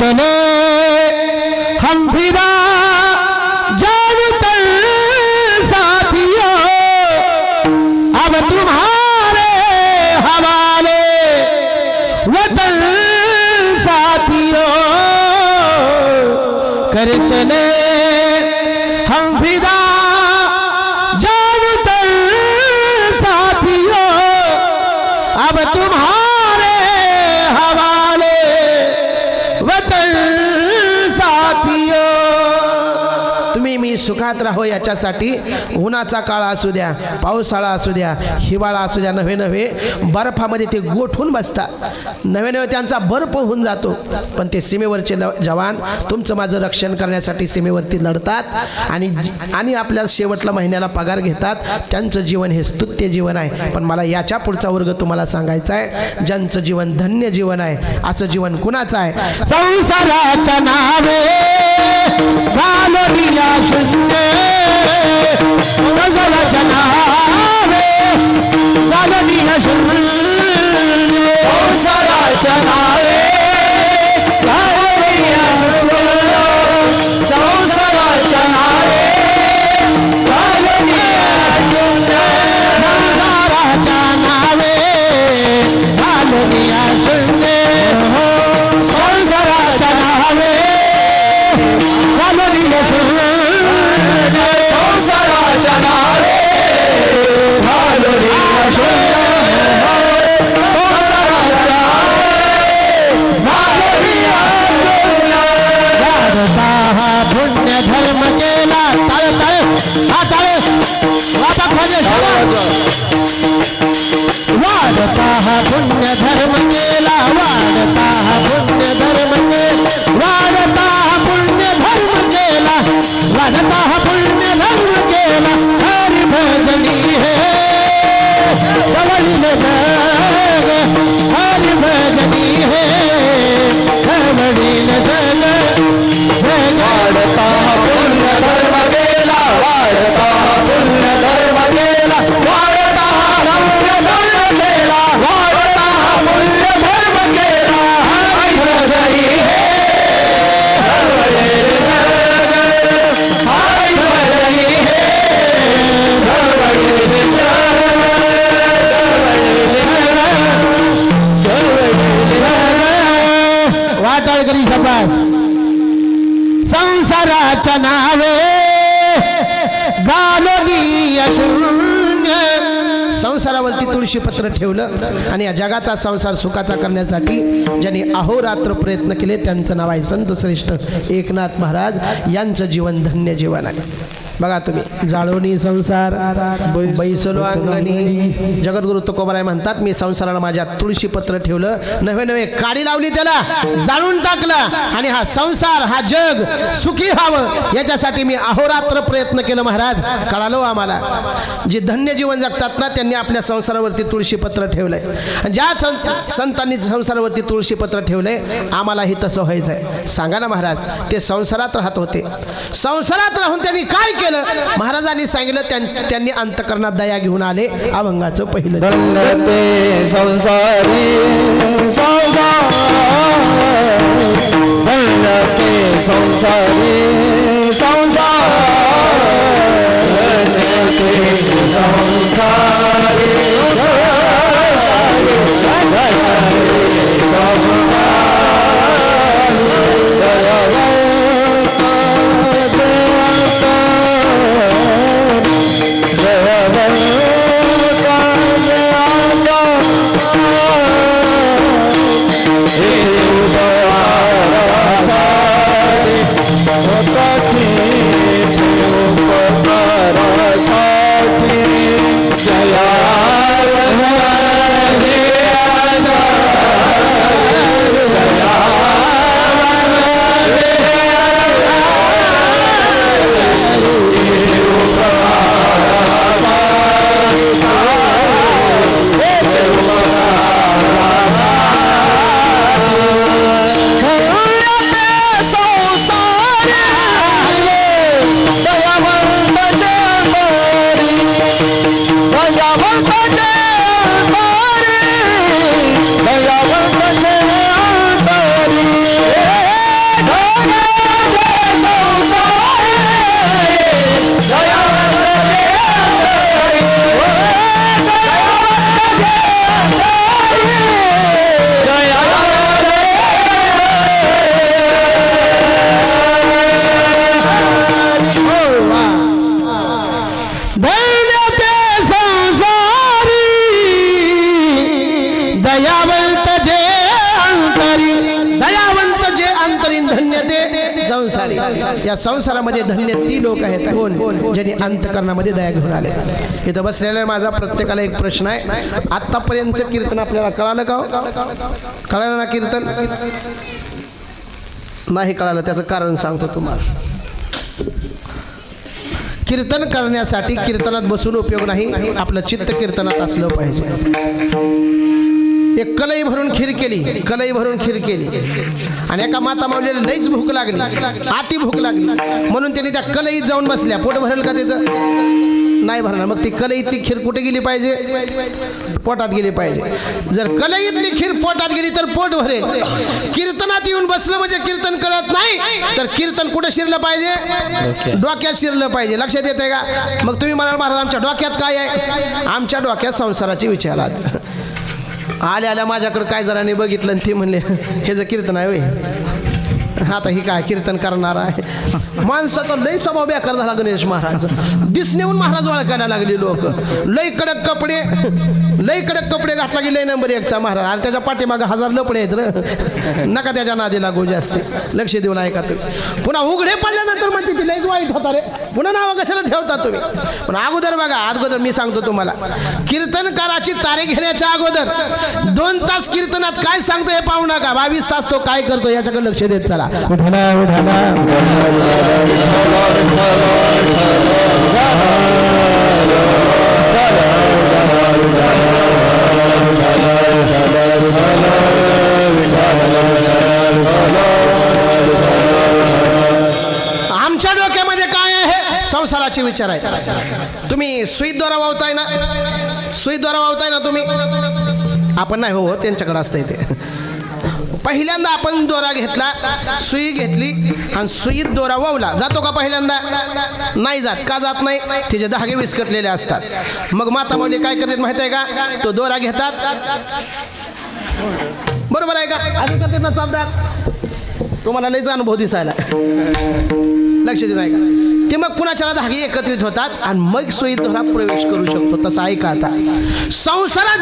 चले हम फिदा जान तल साथियों, अब तुम्हारे हवाले वतन साथियों। कर चले हम फिदा जान तल साथियों, अब तुम्हारे हवाले वतन साथियों। तुम्ही मी सुखात राहो याच्यासाठी उन्हाचा काळ असू द्या, पावसाळा असू द्या, हिवाळा असू द्या, नव्हे नव्हे बर्फामध्ये ते गोठून बसतात, नव्हे नव्हे त्यांचा बर्फ होऊन जातो, पण ते सीमेवरचे जवान तुमचं माझं रक्षण करण्यासाठी सीमेवरती लढतात आणि आपल्या शेवटला महिन्याला पगार घेतात. त्यांचं जीवन हे स्तुत्य जीवन आहे. पण मला याच्या पुढचा वर्ग तुम्हाला सांगायचा आहे, ज्यांचं जीवन धन्य जीवन आहे, असं जीवन कुणाचं आहे? संसाराच्या नावे घालविला शून्य, संसाराच्या नावे घालविला शून्य, संसाराच्या नावे घालविला शून्य, संसाराच्या नावे घालविला शून्य, संसाराच्या नावे घालविला शून्य, संसाराच्या नावे घालविला शून्य, संसाराच्या नावे घालविला शून्य, संसाराच्या वाढता हा पुण्य धर्म केला, तळ तळ हा तळ वाढता हा पुण्य धर्म केला, वाढता हा पुण्य धर्म केला, वाढता हा पुण्य धर्म केला, वाढता हा पुण्य धर्म केला, हरि भजनी है जवळील जग, हरि भजनी है जवळील जग, वाढता हा पुण्य धर्म केला, वाढता हा पुण्य धर्म केला, वाढता हा पुण्य धर्म केला, वाढता हा पुण्य धर्म केला, हरि भजनी है जवळील जग, हरि भजनी है जवळील जग, वाटाळकरी शब्बास. संसाराच्या नावे घालविला शून्य, संसारावरती तुळशीपत्र ठेवलं आणि या जगाचा संसार सुखाचा करण्यासाठी ज्यांनी अहोरात्र प्रयत्न केले त्यांचं नाव आहे संत श्रेष्ठ एकनाथ महाराज. यांचं जीवन धन्य जीवन आहे. बघा तुम्ही, जाळोनी संसार बैसलो अंगणी, जगद्गुरु तुकोबाराय म्हणतात, मी संसाराला माझ्या तुळशीपत्र ठेवलं, नव्हे नव्हे काडी लावली, त्याला जाळून टाकलं आणि हा संसार हा जग सुखी व्हावं याच्यासाठी मी अहोरात्र प्रयत्न केलं. महाराज कळालो आम्हाला, जे धन्य जीवन जगतात ना त्यांनी आपल्या संसारावरती तुळशीपत्र ठेवलंय. ज्या संतांनी संसारावरती तुळशीपत्र ठेवलंय आम्हालाही तसं व्हायचं आहे. सांगा ना महाराज, ते संसारात राहत होते, संसारात राहून त्यांनी काय केलं? महाराजांनी सांगितलं, त्यांनी अंतकरणात दया घेऊन आले. अभंगाचं पहिलं संसारी संसार, संसारी संसार, संसार धन्य ते संसारी. या संसारामध्ये धन्य ती लोक आहेत कोण ज्यांनी अंतकरणामध्ये दया घेऊन आले. इथं बसलेला माझा प्रत्येकाला एक प्रश्न आहे. आतापर्यंतचं कीर्तन आपल्याला कळालं का? कळालं ना कीर्तन? नाही कळालं त्याचं कारण सांगतो तुम्हाला. कीर्तन करण्यासाठी कीर्तनात बसून उपयोग नाही, आपलं चित्त कीर्तनात असलं पाहिजे. एक कलई भरून खीर केली, कलई भरून खीर केली आणि एका माता माऊलीला लईच भूक लागली, अति भूक लागली म्हणून त्यांनी त्या कलईत जाऊन बसल्या. पोट भरेल का त्याचं? नाही भरणार. मग ती कलईतली खीर कुठे गेली पाहिजे? पोटात गेली पाहिजे. जर कलईतली खीर पोटात गेली तर पोट भरेल. कीर्तनात येऊन बसलं म्हणजे कीर्तन कळत नाही, तर कीर्तन कुठे शिरलं पाहिजे? डोक्यात शिरलं पाहिजे. लक्षात येते का? मग तुम्ही म्हणाल महाराज आमच्या डोक्यात काय आहे? आमच्या डोक्यात संसाराचे विचार आहेत. आल्या आल्या माझ्याकडे काय जणांनी बघितलं आणि ते म्हणले हे जर कीर्तन आहे होय, आता ही काय कीर्तन करणार आहे? माणसाचा लय स्वभाव बेकार झाला गणेश महाराज. दिसण्याहून महाराज ओळखायला लागले लोक. लय कडक कपडे घातला की लय नंबर 1चा महाराज. आणि त्याच्या पाठीमागे 1000 लपडे आहेत र. नका त्याच्या नादी लागू जास्त. लक्ष देऊन ऐका तुम्ही. पुन्हा उघडे पडल्यानंतर म्हणते ती लयच वाईट होता रे. पुन्हा नाव कशाला ठेवता तुम्ही? पण अगोदर बघा, अगोदर मी सांगतो तुम्हाला, कीर्तनकाराची तारीख घेण्याच्या अगोदर 2 तास कीर्तनात काय सांगतो हे पाहू नका. 22 तास तो काय करतो याच्याकडे लक्ष देत चला. विठला विठला आमच्या डोक्यामध्ये काय आहे? संसाराचे विचार आहे. तुम्ही सुईद्वारा वावताय ना? सुईद्वारा वावताय ना तुम्ही? आपण नाही हो, त्यांच्याकडे असतंय ते. पहिल्यांदा आपण दोरा घेतला, सुई घेतली आणि सुईत दोरा वावला. जातो का पहिल्यांदा? नाही जात. का जात नाही? तिचे धागे विस्कटलेले असतात. मग माता माऊली काय करतात माहिती आहे का? तो दोरा घेतात, बरोबर आहे का? आधी करतात ना चौबदार. तुम्हाला लयच अनुभव दिसायला. लक्ष देऊन ऐका. ते मग पुन्हा धागे एकत्रित होतात आणि मग सुईत दोरा प्रवेश करू शकतो. तसं ऐका आता. संसारात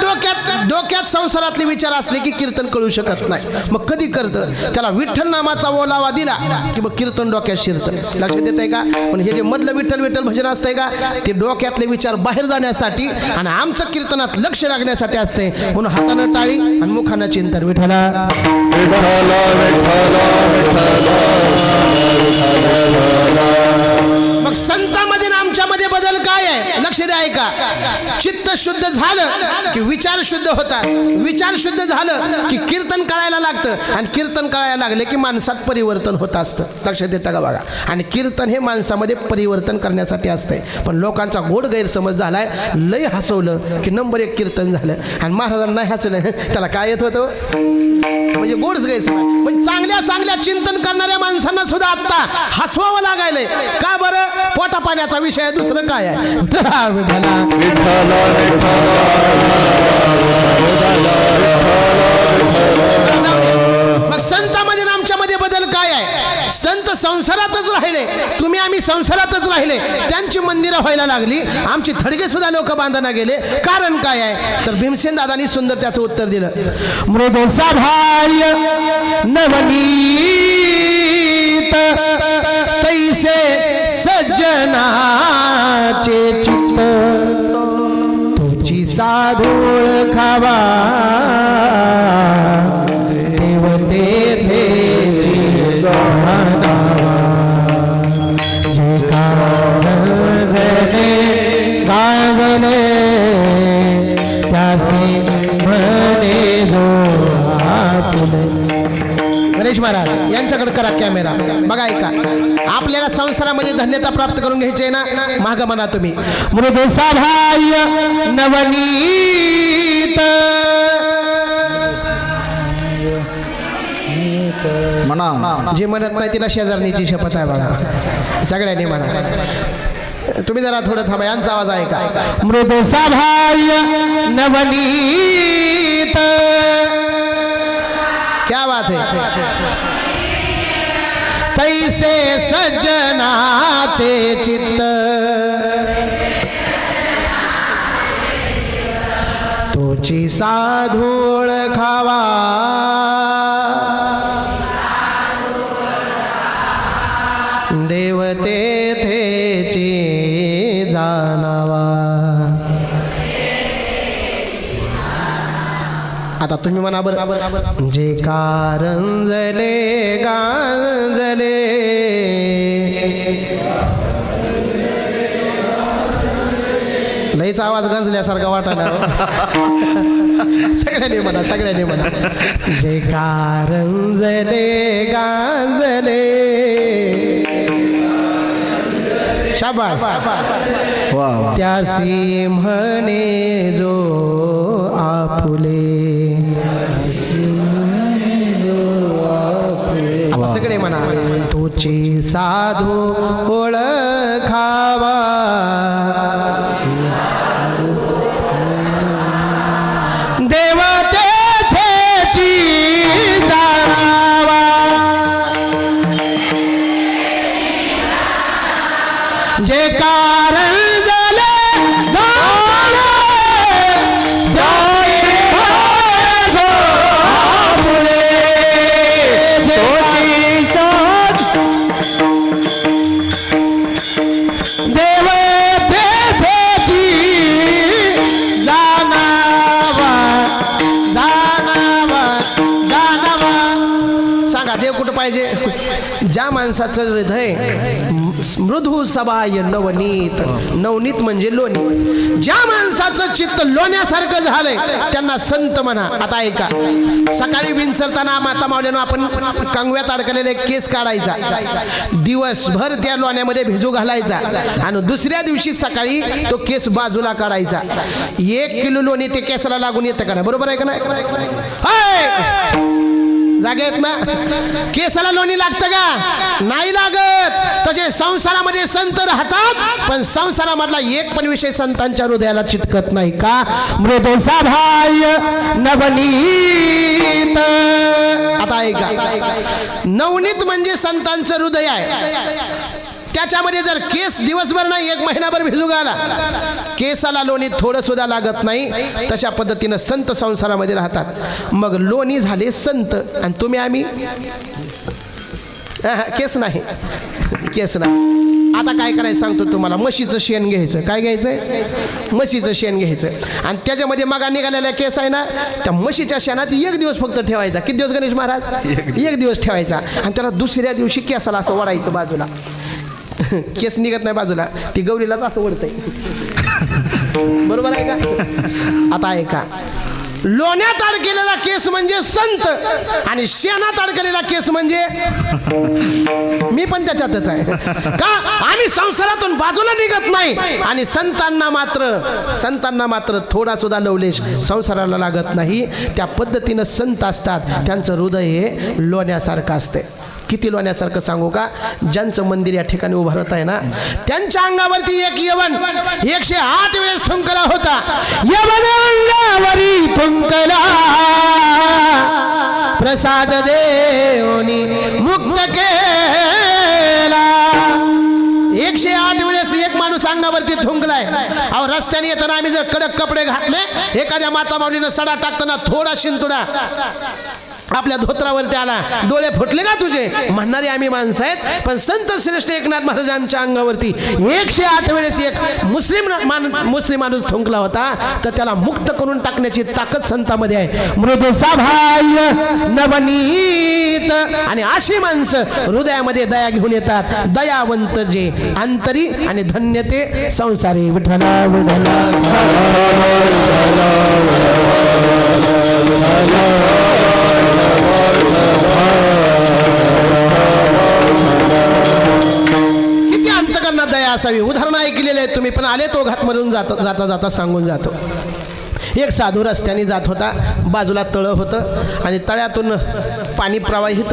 डोक्यात संसारातले विचार असले की कीर्तन कळू शकत नाही. मग कधी करतं? त्याला विठ्ठल नामाचा ओलावा दिला की मग कीर्तन डोक्यात शिरतं. लक्षात येत आहे का? पण हे जे मधलं विठ्ठल विठ्ठल भजन असतंय का, ते डोक्यातले विचार बाहेर जाण्यासाठी आणि आमचं कीर्तनात लक्ष लागण्यासाठी असते. म्हणून हातानं टाळी आणि मुखानं चिंतन. विठ्ठला मग संतांमध्ये आमच्यामध्ये बदल काय आहे? लक्ष द्या ऐका. चित्त शुद्ध झालं की विचार शुद्ध होतात. विचार शुद्ध झालं की कीर्तन करायला लागतं आणि कीर्तन करायला लागले की माणसात परिवर्तन होत असतं. लक्षात येतं का बघा? आणि कीर्तन हे माणसामध्ये परिवर्तन करण्यासाठी असतंय. पण लोकांचा गोड गैरसमज झालाय. लय हसवलं की नंबर 1 कीर्तन झालं आणि महाराजांना नाही हसवलं त्याला काय येत होतं? म्हणजे गोडच गैरसमज. म्हणजे चांगल्या चिंतन करणाऱ्या माणसांना सुद्धा आता हसवावं लागायलंय. का बरं? पोटा पाण्याचा विषय. दुसरं काय आहे? मग संतांमध्ये आमच्यामध्ये बदल काय आहे? संत संसारातच राहिले, तुम्ही आम्ही संसारातच राहिले. त्यांची मंदिरं व्हायला लागली, आमची थडगे सुद्धा लोक बांधना गेले. कारण काय आहे? तर भीमसेन दादांनी सुंदर त्याचं उत्तर दिलं. मृदु सभाय नवनीत तैसे सज्जनाचे चित्त तुझी साधूळ खावा देवते तेची जाणावा जे गाजले त्यासे म्हणे जो आपुले. गणेश महाराज यांच्याकडे करा कॅमेरा. बघा ऐका. आपल्याला संसारामध्ये धन्यता प्राप्त करून घ्यायची आहे ना? माग म्हणा तुम्ही. मृदु सभाय नवनीत म्हणा. जे म्हणत नाही तिला शेजारणीची शपथ आहे. बघा सगळ्यांनी म्हणा. तुम्ही जरा थोडं थांबा. यांचा आवाज आहे का? मृदु सभाय नवनीत. क्या बात है? तैसे सज्जनाचे चित्त तुझी साधूळ खावा तेथेची जाणावा. आता तुम्ही म्हणा बरं. जे कारंजले गांजले लईच आवाज गांजल्यासारखा वाटायला सगळ्यांनी म्हणा. जे कारंजले गांजले शाबास. त्यासी म्हणे जो आपुले. आता सगळे म्हणा. तुची साधू ओळखावा देव तेथेची जाणावा. जे कारण ज्या माणसाचं हृदय मृदू सबाय नवनीत. नवनीत म्हणजे लोणी. ज्या माणसाचं चित्त लोण्यासारखं झालंय त्यांना संत म्हणा. आता ऐका. सकाळी विंचरताना माता मावल्यानं आपण कांगव्यात अडकलेले केस काढायचा, दिवसभर त्या लोण्यामध्ये भिजू घालायचा आणि दुसऱ्या दिवशी सकाळी तो केस बाजूला काढायचा. 1 किलो लोणी ते केसाला लागून येतं का नाही? बरोबर आहे का नाही? जागेत ना. केसाला लोणी लागतं का? नाही लागत. तसे संसारामध्ये संत राहतात पण संसारामधला एक पण विषय संतांच्या हृदयाला चिटकत नाही. का? मृदू सभाय नवनीत. आता ऐका. नवनीत म्हणजे संतांचं हृदय आहे. त्याच्यामध्ये जर केस दिवसभर नाही 1 महिनाभर भिजू घाला, केसाला लोणी थोडं सुद्धा लागत नाही. तशा पद्धतीनं संत संसारामध्ये राहतात. मग लोणी झाले संत आणि तुम्ही आम्ही केस नाही. आता काय करायचं सांगतो तुम्हाला. म्हशीचं शेण घ्यायचं. काय घ्यायचंय? म्हशीचं शेण घ्यायचं आणि त्याच्यामध्ये मगा निघालेला केस आहे ना, त्या म्हशीच्या शेणात 1 दिवस फक्त ठेवायचा. किती दिवस गणेश महाराज? 1 दिवस ठेवायचा आणि त्याला दुसऱ्या दिवशी केसाला असं वडायचं बाजूला. केस निघत नाही बाजूला, ती गौरीलाच असं ओढतंय. बरोबर आहे का? आता ऐका. लोण्यात अडकलेला केस म्हणजे संत आणि शेणात अडकलेला केस म्हणजे मी पण त्याच्यातच आहे. का? आम्ही संसारातून बाजूला निघत नाही आणि संतांना मात्र थोडा सुद्धा लवलेश संसाराला लागत नाही. त्या पद्धतीनं संत असतात. त्यांचं हृदय हे लोण्यासारखं असते. किती लोण्यासारखं सांगू का? ज्यांचं मंदिर या ठिकाणी उभारत आहे ना, त्यांच्या अंगावरती एक यवन 108 वेळेस थुंकला होता. यवन अंगावरी थुंकला प्रसाद देऊनी मुक्त केला. 108 वेळेस एक माणूस अंगावरती थुंकलाय. अहो, रस्त्याने येताना आम्ही जर कडक कपडे घातले, एखाद्या माता माऊलीनं सडा टाकताना थोडा शिंतुडा आपल्या धोत्रावरती आला, डोळे फुटले का तुझे म्हणणारे आम्ही माणसं आहेत. पण संत श्रेष्ठ एकनाथ महाराजांच्या अंगावरती 108 वेळेस एक मुस्लिम माणूस थुंकला होता, तर त्याला मुक्त करून टाकण्याची ताकद संतामध्ये आहे. मृदू सभाय नवनीत. आणि अशी माणसं हृदयामध्ये दया घेऊन येतात. दयावंत जे अंतरी आणि धन्य ते संसारी. विठ्ठला विठ्ठला किती अंतकरणात दया असावी. उदाहरण ऐकलेले आहेत तुम्ही, पण आले तो घातमधून जाता जाता सांगून जातो. एक साधू रस्त्याने जात होता. बाजूला तळं होतं आणि तळ्यातून पाणी प्रवाहित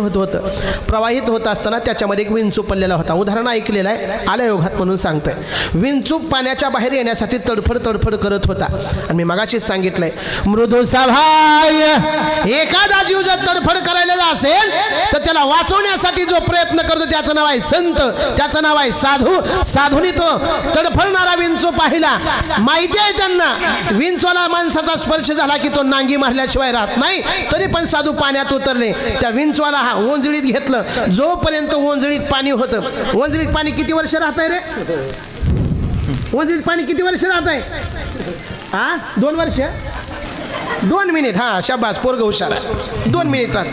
प्रवाहित होत असताना त्याच्यामध्ये एक विंचू पडलेला होता. उदाहरण ऐकलेलं आहे, आल्या योगात म्हणून सांगतोय. विंचू पाण्याच्या बाहेर येण्यासाठी तडफड करत होता. आणि मी मगाशीच सांगितलंय, मृदू सभाय. एखादा जीव जर तडफड करायला असेल तर त्याला वाचवण्यासाठी जो प्रयत्न करतो त्याचं नाव आहे संत, त्याचं नाव आहे साधू. साधूनी तो तडफडणारा विंचू पाहिला. माहिती आहे त्यांना, विंचूला माणसाचा स्पर्श झाला की तो नांगी मारल्याशिवाय राहत नाही. तरी पण साधू पाण्यात उतरले. त्या विंचवाला हा ओंजळीत घेतलं. जोपर्यंत ओंजळीत पाणी होतं, ओंजळीत पाणी किती वर्ष राहत आहे रे? ओंजळीत पाणी किती वर्ष राहत आहे? 2 वर्ष. 2 मिनिट. हा शाबास, पोरग हुशार आहे. 2 मिनिट राहत.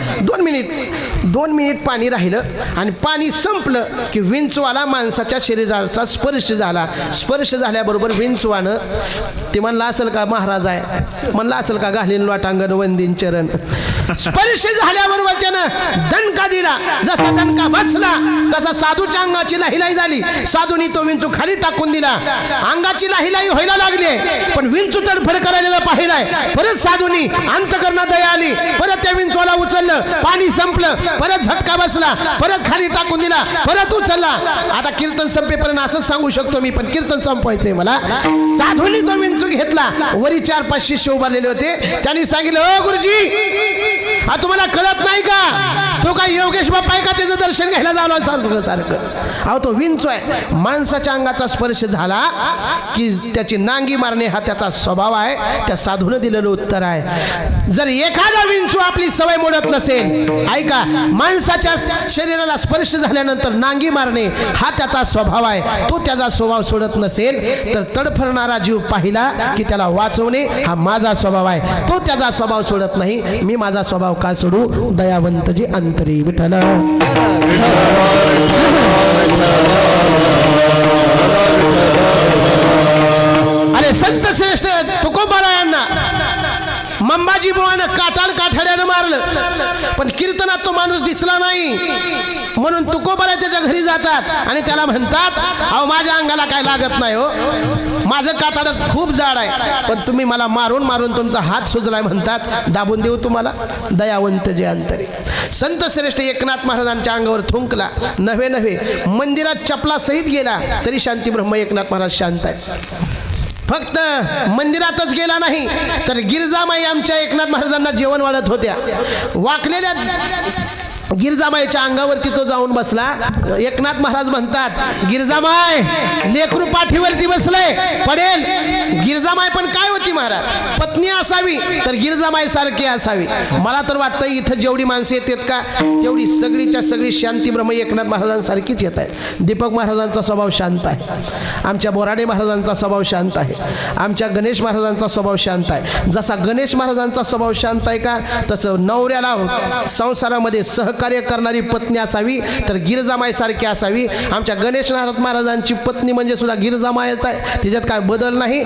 2 मिनिट पाणी राहिलं आणि पाणी संपलं की विंचवाला माणसाच्या शरीराचा स्पर्श झाला. स्पर्श झाल्याबरोबर विंचवानं ते म्हणलं असेल का महाराज आहे, म्हणलं असेल का घालीन लोटांगण वंदीन चरण. स्पर्श झाल्याबरोबर त्यानं दणका दिला. जसा दणका बसला तसा साधूच्या अंगाची लाहिलाई झाली. साधूनी तो विंचू खाली टाकून दिला. अंगाची लाहिलाई व्हायला लागली, पण विंचू तडफड करायला पाहिलाय. परत साधूनी अंतकरणात दया आली. परत त्या विंचवाला उचललं. पाणी संपलं. परत झटका बसला. परत खाली टाकून दिला. परत उचलला. आता कीर्तन संपेपर्यंत असंच सांगू शकतो मी, पण कीर्तन संपवायचंय मला. साधूंनी तो विंचू घेतला. वरी 4-5 शिष्य उभारलेले होते. त्यांनी सांगितलं, ओ गुरुजी, तुम्हाला कळत नाही का? तो काय योगेश बाप्पा आहे का त्याचं दर्शन घ्यायला जावला सारखं? अहो तो विंचू आहे. माणसाच्या अंगाचा स्पर्श झाला की त्याची नांगी मारणे हा त्याचा स्वभाव आहे. त्या साधूनं दिलेलं उत्तर आहे. जर एखादा विंचू आपली सवय मोडत नसेल, ऐका, माणसाच्या शरीराला स्पर्श झाल्यानंतर नांगी मारणे हा त्याचा स्वभाव आहे. तो त्याचा स्वभाव सोडत नसेल तर तडफडणारा जीव पाहिला की त्याला वाचवणे हा माझा स्वभाव आहे. तो त्याचा स्वभाव सोडत नाही. मी माझा स्वभाव का सोडू? दयावंत जी अंतरी विठ्ठल. अरे संत श्रेष्ठ तुकोबारायांना मंबाजी बुवानं काठाड्यानं मारलं, पण कीर्तनात तो माणूस दिसला नाही. म्हणून तुकोबारा त्याच्या घरी जातात आणि त्याला म्हणतात, अहो माझ्या अंगाला काय लागत नाही हो, माझं कातड खूप जाड आहे, पण तुम्ही मला मारून मारून तुमचा हात सुजलाय म्हणतात. दाबून देऊ तुम्हाला? दयावंत जे अंतरी. संत श्रेष्ठ एकनाथ महाराजांच्या अंगावर थुंकला. नव्हे मंदिरात चपला सहित गेला तरी शांती ब्रह्म एकनाथ महाराज शांत आहे. फक्त मंदिरातच गेला नाही तर गिरजामाई आमच्या एकनाथ महाराजांना जेवण वाढत होत्या. वाकलेल्या गिरजामाईच्या अंगावरती तो जाऊन बसला. एकनाथ महाराज म्हणतात, गिरजामाई लेकरू पाठीवरती बसलंय, पडेल. गिरजामाई पण काय होती महाराज? पत्नी असावी तर गिरजामाई सारखी असावी. मला तर वाटतं इथं जेवढी माणसं येतात का तेवढी सगळीच्या सगळी शांती ब्रह्म एकनाथ महाराजांसारखीच येत आहे. दीपक महाराजांचा स्वभाव शांत आहे. आमच्या बोराडे महाराजांचा स्वभाव शांत आहे. आमच्या गणेश महाराजांचा स्वभाव शांत आहे. जसा गणेश महाराजांचा स्वभाव शांत आहे का, तसं नवऱ्याला संसारामध्ये सहकार्य करणारी पत्नी असावी तर गिरजामाई सारखी असावी. आमच्या गणेश महाराजांची पत्नी म्हणजे सुद्धा गिरजामाई आहे. तिच्यात काय बदल नाही.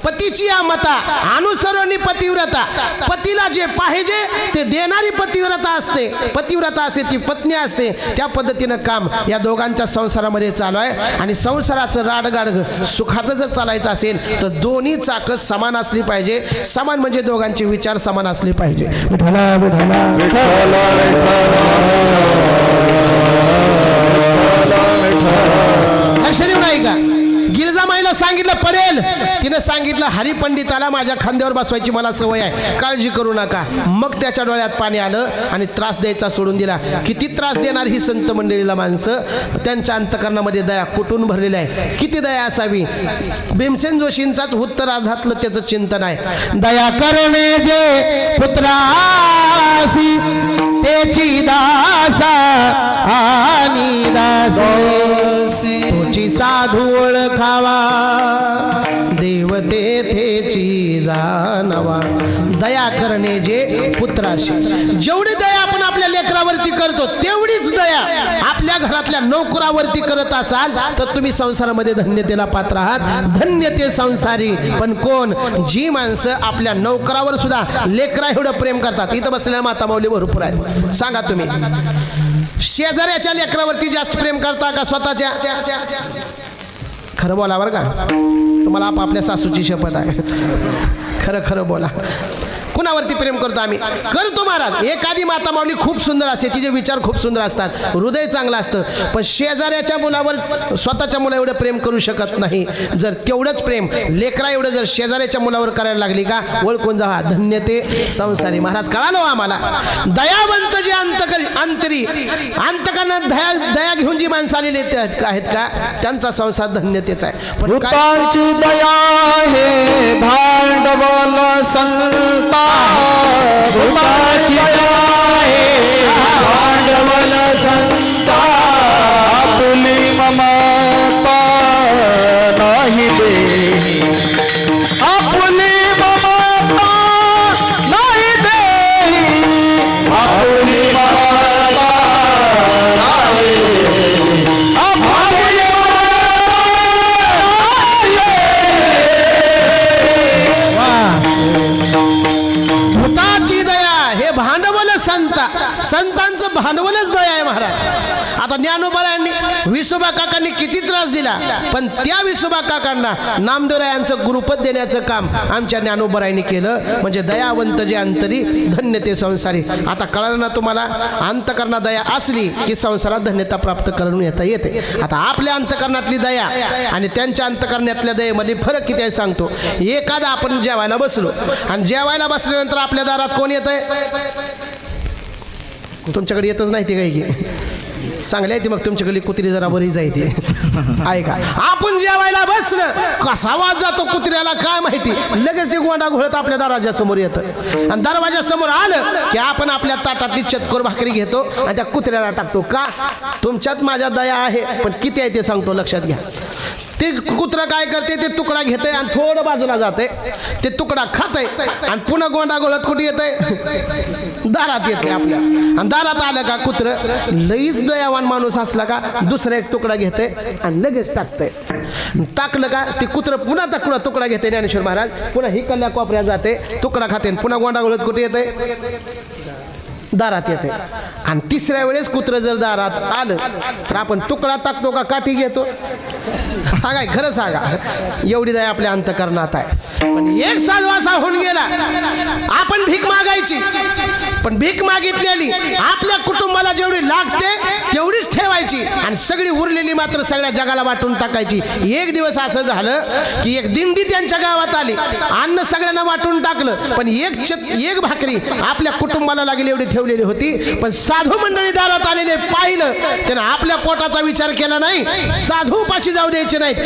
पतीची मता अनुसरणी पतिव्रता. पतीला जे पाहिजे ते देणारी पतिव्रता असते. पतिव्रता असते ती पत्नी असते. त्या पद्धतीनं काम या दोघांच्या संसारामध्ये चालू आहे. आणि संसाराचं राडगाड सुखाचं जर चालायचं असेल तर दोन्ही चाकं समान असली पाहिजे. समान म्हणजे दोघांचे विचार समान असले पाहिजे. लक्ष देऊ नाही का? गिरजामाईला सांगितलं पडेल. तिने सांगितलं हरिपंडिताला माझ्या खांद्यावर बसवायची मला सवय आहे, काळजी करू नका. मग त्याच्या डोळ्यात पाणी आलं आणि त्रास द्यायचा सोडून दिला. किती त्रास देणार ही संत मंडळीला माणसं. त्यांच्या अंतकरणामध्ये दया कुठून भरलेली आहे. किती दया असावी. भीमसेन जोशींचाच उत्तरार्धातलं त्याचं चिंतन आहे. दया करणे जे पुत्रासी तेची दासा आणि दासी तुझी साधू ओळखावा देव तेथेची जाणवा. दया करणे जे पुत्राशी. जेवढी दया आपण आपल्या लेकरावरती करतो तेवढीच दया आपल्या घरातल्या नोकरावरती करत असाल तर तुम्ही संसारामध्ये धन्यतेला पात्र आहात. धन्य ते संसारी. पण कोण? जी माणसं आपल्या नोकरावर सुद्धा लेकरा एवढं प्रेम करतात. इथं बसलेल्या माता माऊली भरपूर आहेत. सांगा तुम्ही, शेजाऱ्याच्या लेकरावरती जास्त प्रेम करता का स्वतःच्या? खरं बोला बरं का, तुम्हाला आपापल्या सासूची शपथ आहे. खरं खरं बोला. कुणावरती प्रेम करतो आम्ही? करतो महाराज. एखादी माता माऊली खूप सुंदर असते, तिचे विचार खूप सुंदर असतात, हृदय चांगलं असतं, पण शेजाऱ्याच्या मुलावर स्वतःच्या मुला एवढं प्रेम करू शकत नाही. जर तेवढंच प्रेम लेकरा एवढं जर शेजाऱ्याच्या मुलावर करायला लागली का, ओळखून जा धन्य ते संसारी. महाराज कळालो आम्हाला. दयावंत जे अंतरी अंतकरणात दया घेऊन जी माणसं आलेली आहेत का त्यांचा संसार धन्यतेचा आहे. पण दया हे भांडवल संता भूताची दया आहे भांडवल संता आपुली ममता नाही दे आपुली ममता नाही दे आपुली ममता नाही दे आपुली भूताची दया हे भांडवल संतांचं भांडवलच दया आहे महाराज. आता ज्ञानोबारायांनी विसोबा काकांनी किती त्रास दिला, पण त्या विसोबा काकांना नामदेवरायांचं गुरुपद देण्याचं काम आमच्या ज्ञानोबारायांनी केलं. म्हणजे दयावंत जे अंतरी धन्य ते संसारी. आता कळलं ना तुम्हाला, अंतकरणा दया असली की संसारात धन्यता प्राप्त करून येता येते. आता आपल्या अंतकरणातली दया आणि त्यांच्या अंतकरणातल्या दयेमध्ये फरक किती आहे सांगतो. एखादा आपण जेवायला बसलो आणि जेवायला बसल्यानंतर आपल्या दारात कोण येत आहे? तुमच्याकडे येतच नाही ते काही की चांगली आहे ती. मग तुमच्याकडे कुत्री जरा बरी जायते ऐका. आपण जेवायला बसलं कसा वाज जातो कुत्र्याला काय माहिती, लगेच ते गोंडा घोळत आपल्या दरवाजा समोर येतं आणि दरवाजा समोर आलं की आपण आपल्या ताटातली चतकोर भाकरी घेतो आणि त्या कुत्र्याला टाकतो. का? तुमच्यात माझ्या दया आहे, पण किती आहे ते सांगतो, लक्षात घ्या. ते कुत्रा काय करते, ते तुकडा घेते आणि थोडं बाजूला जाते, ते तुकडा खाते आणि पुन्हा गोंडा गोळत कुठे येते? दारात येते आपल्या. आणि दारात आलं का कुत्रं लईच दयावान माणूस असला का दुसरा एक तुकडा घेते आणि लगेच टाकते. टाकलं का ते कुत्रं पुन्हा तुकडा घेते ज्ञानेश्वर महाराज, पुन्हा ही कल्ल्या कोपऱ्यात जाते, तुकडा खाते, पुन्हा गोंडा गोळत कुठे येते? दारात येते. आणि तिसऱ्या वेळेस कुत्रं जर दारात आलं तर आपण तुकडा टाकतो का काठी घेतो? हा काय खरं सांगा, एवढी दया आपल्या अंतकरणात आहे. पण एक साधवासा होऊन गेला, आपण भीक मागायची, पण भीक मागितलेली आपल्या कुटुंबाला जेवढी लागते तेवढीच ठेवायची आणि सगळी उरलेली मात्र सगळ्या जगाला वाटून टाकायची. एक दिवस असं झालं की एक दिंडी त्यांच्या गावात आली, अन्न सगळ्यांना वाटून टाकलं, पण एक भाकरी आपल्या कुटुंबाला लागेल एवढी ठेवलेली होती. पण साधू मंडळी दारात आलेले पाहिलं, त्यानं आपल्या पोटाचा विचार केला नाही, साधू पाशी जाऊ द्यायचे नाहीत,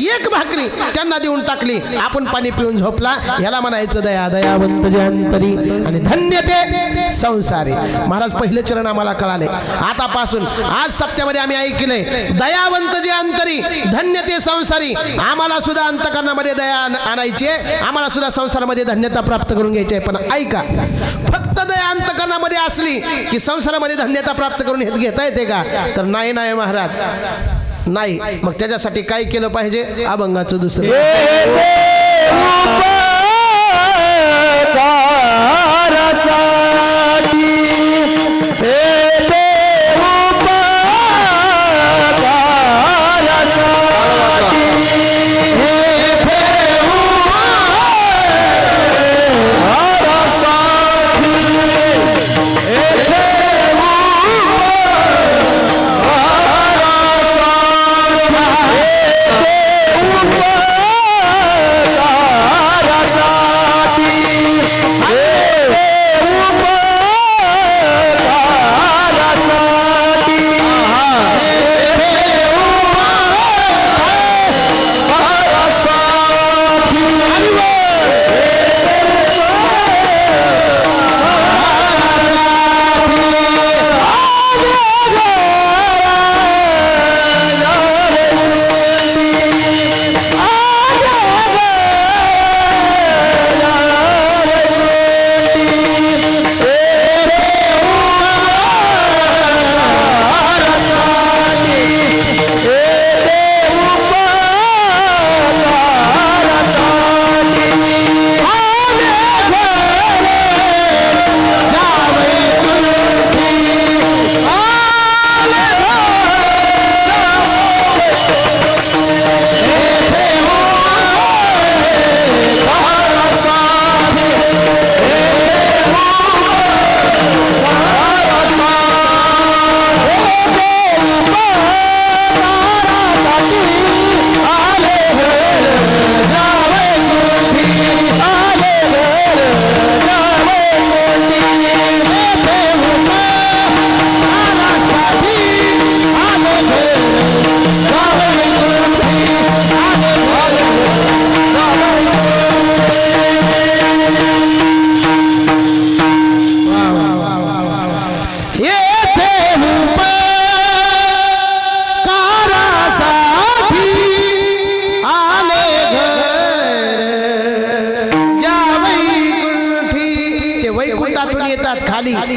एक भाकरी त्यांना देऊन टाकली, आपण पाणी पिऊन झोपला. ह्याला म्हणायचं दया. दयावंत जे अंतरी आणि धन्य ते संसारी. महाराज पहिले चरण आम्हाला कळाले. आतापासून आज सप्त्यामध्ये आम्ही ऐकले दयावंत जे अंतरी धन्य ते संसारी. आम्हाला सुद्धा अंतकरणामध्ये दया आणायची आहे, आम्हाला सुद्धा संसारामध्ये धन्यता प्राप्त करून घ्यायची आहे. पण ऐका, फक्त दया अंतकरणामध्ये असली की संसारामध्ये धन्यता प्राप्त करून घेता येते का? तर नाही नाही महाराज, नाही. मग त्याच्यासाठी काय केलं पाहिजे? अभंगाचं दुसरं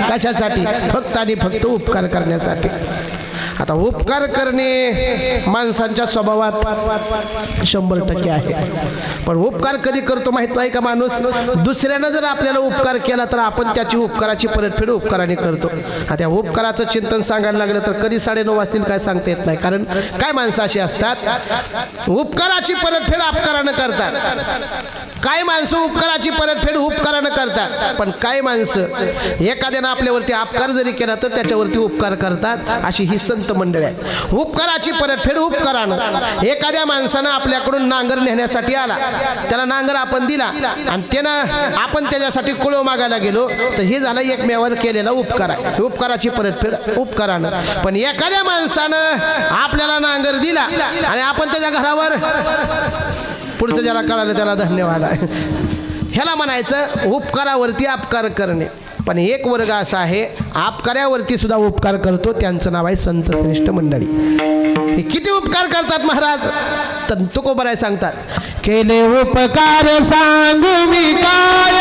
कशासाठी? फक्त आणि फक्त उपकार करण्यासाठी. आता उपकार करणे माणसांच्या स्वभावात 100% आहे. पण उपकार कधी करतो माहित नाही का माणूस? दुसऱ्यानं जर आपल्याला उपकार केला तर आपण त्याची उपकाराची परतफेड उपकाराने करतो. त्या उपकाराचं चिंतन सांगायला लागलं तर कधी 9:30 वाजतील काय सांगता येत नाही. कारण काय माणसं अशी असतात उपकाराची परतफेड अपकारानं करतात. काय माणसं उपकाराची परतफेड उपकारानं करतात. पण काय माणसं एखाद्यानं आपल्यावरती अपकार जरी केला तर त्याच्यावरती उपकार करतात. अशी ही संत मंडळी आहे. उपकाराची परतफेड उपकारानं. एखाद्या माणसानं आपल्याकडून नांगर नेण्यासाठी आला, त्याला नांगर आपण दिला आणि त्यानं आपण त्याच्यासाठी कुळव मागायला गेलो तर हे झालं एकमेवावर केलेला उपकार आहे. उपकाराची परतफेड उपकारानं. पण एखाद्या माणसानं आपल्याला नांगर दिला आणि आपण त्याच्या घरावर, पुढचं ज्याला कळालं त्याला धन्यवाद आहे. ह्याला म्हणायचं उपकारावरती अपकार करणे. पण एक वर्ग असा आहे अपकारावरती सुद्धा उपकार करतो, त्यांचं नाव आहे संत श्रेष्ठ मंडळी. हे किती उपकार करतात महाराज? तर तुकोबराय सांगतात, केले उपकार सांगू मी काय,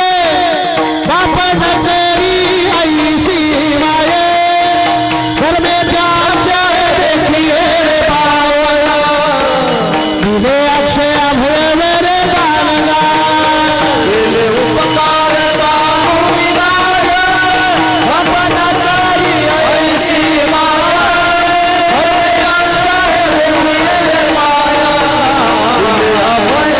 बाप न करी ऐसी माये, घर में त्याच्या देखिए पावला, दिले अक्षय अभय मेरे बालगा. केले उपकार सांगू मी काय, बाप न करी ऐसी माये, घर में त्याच्या देखिए पावला, दिले अभय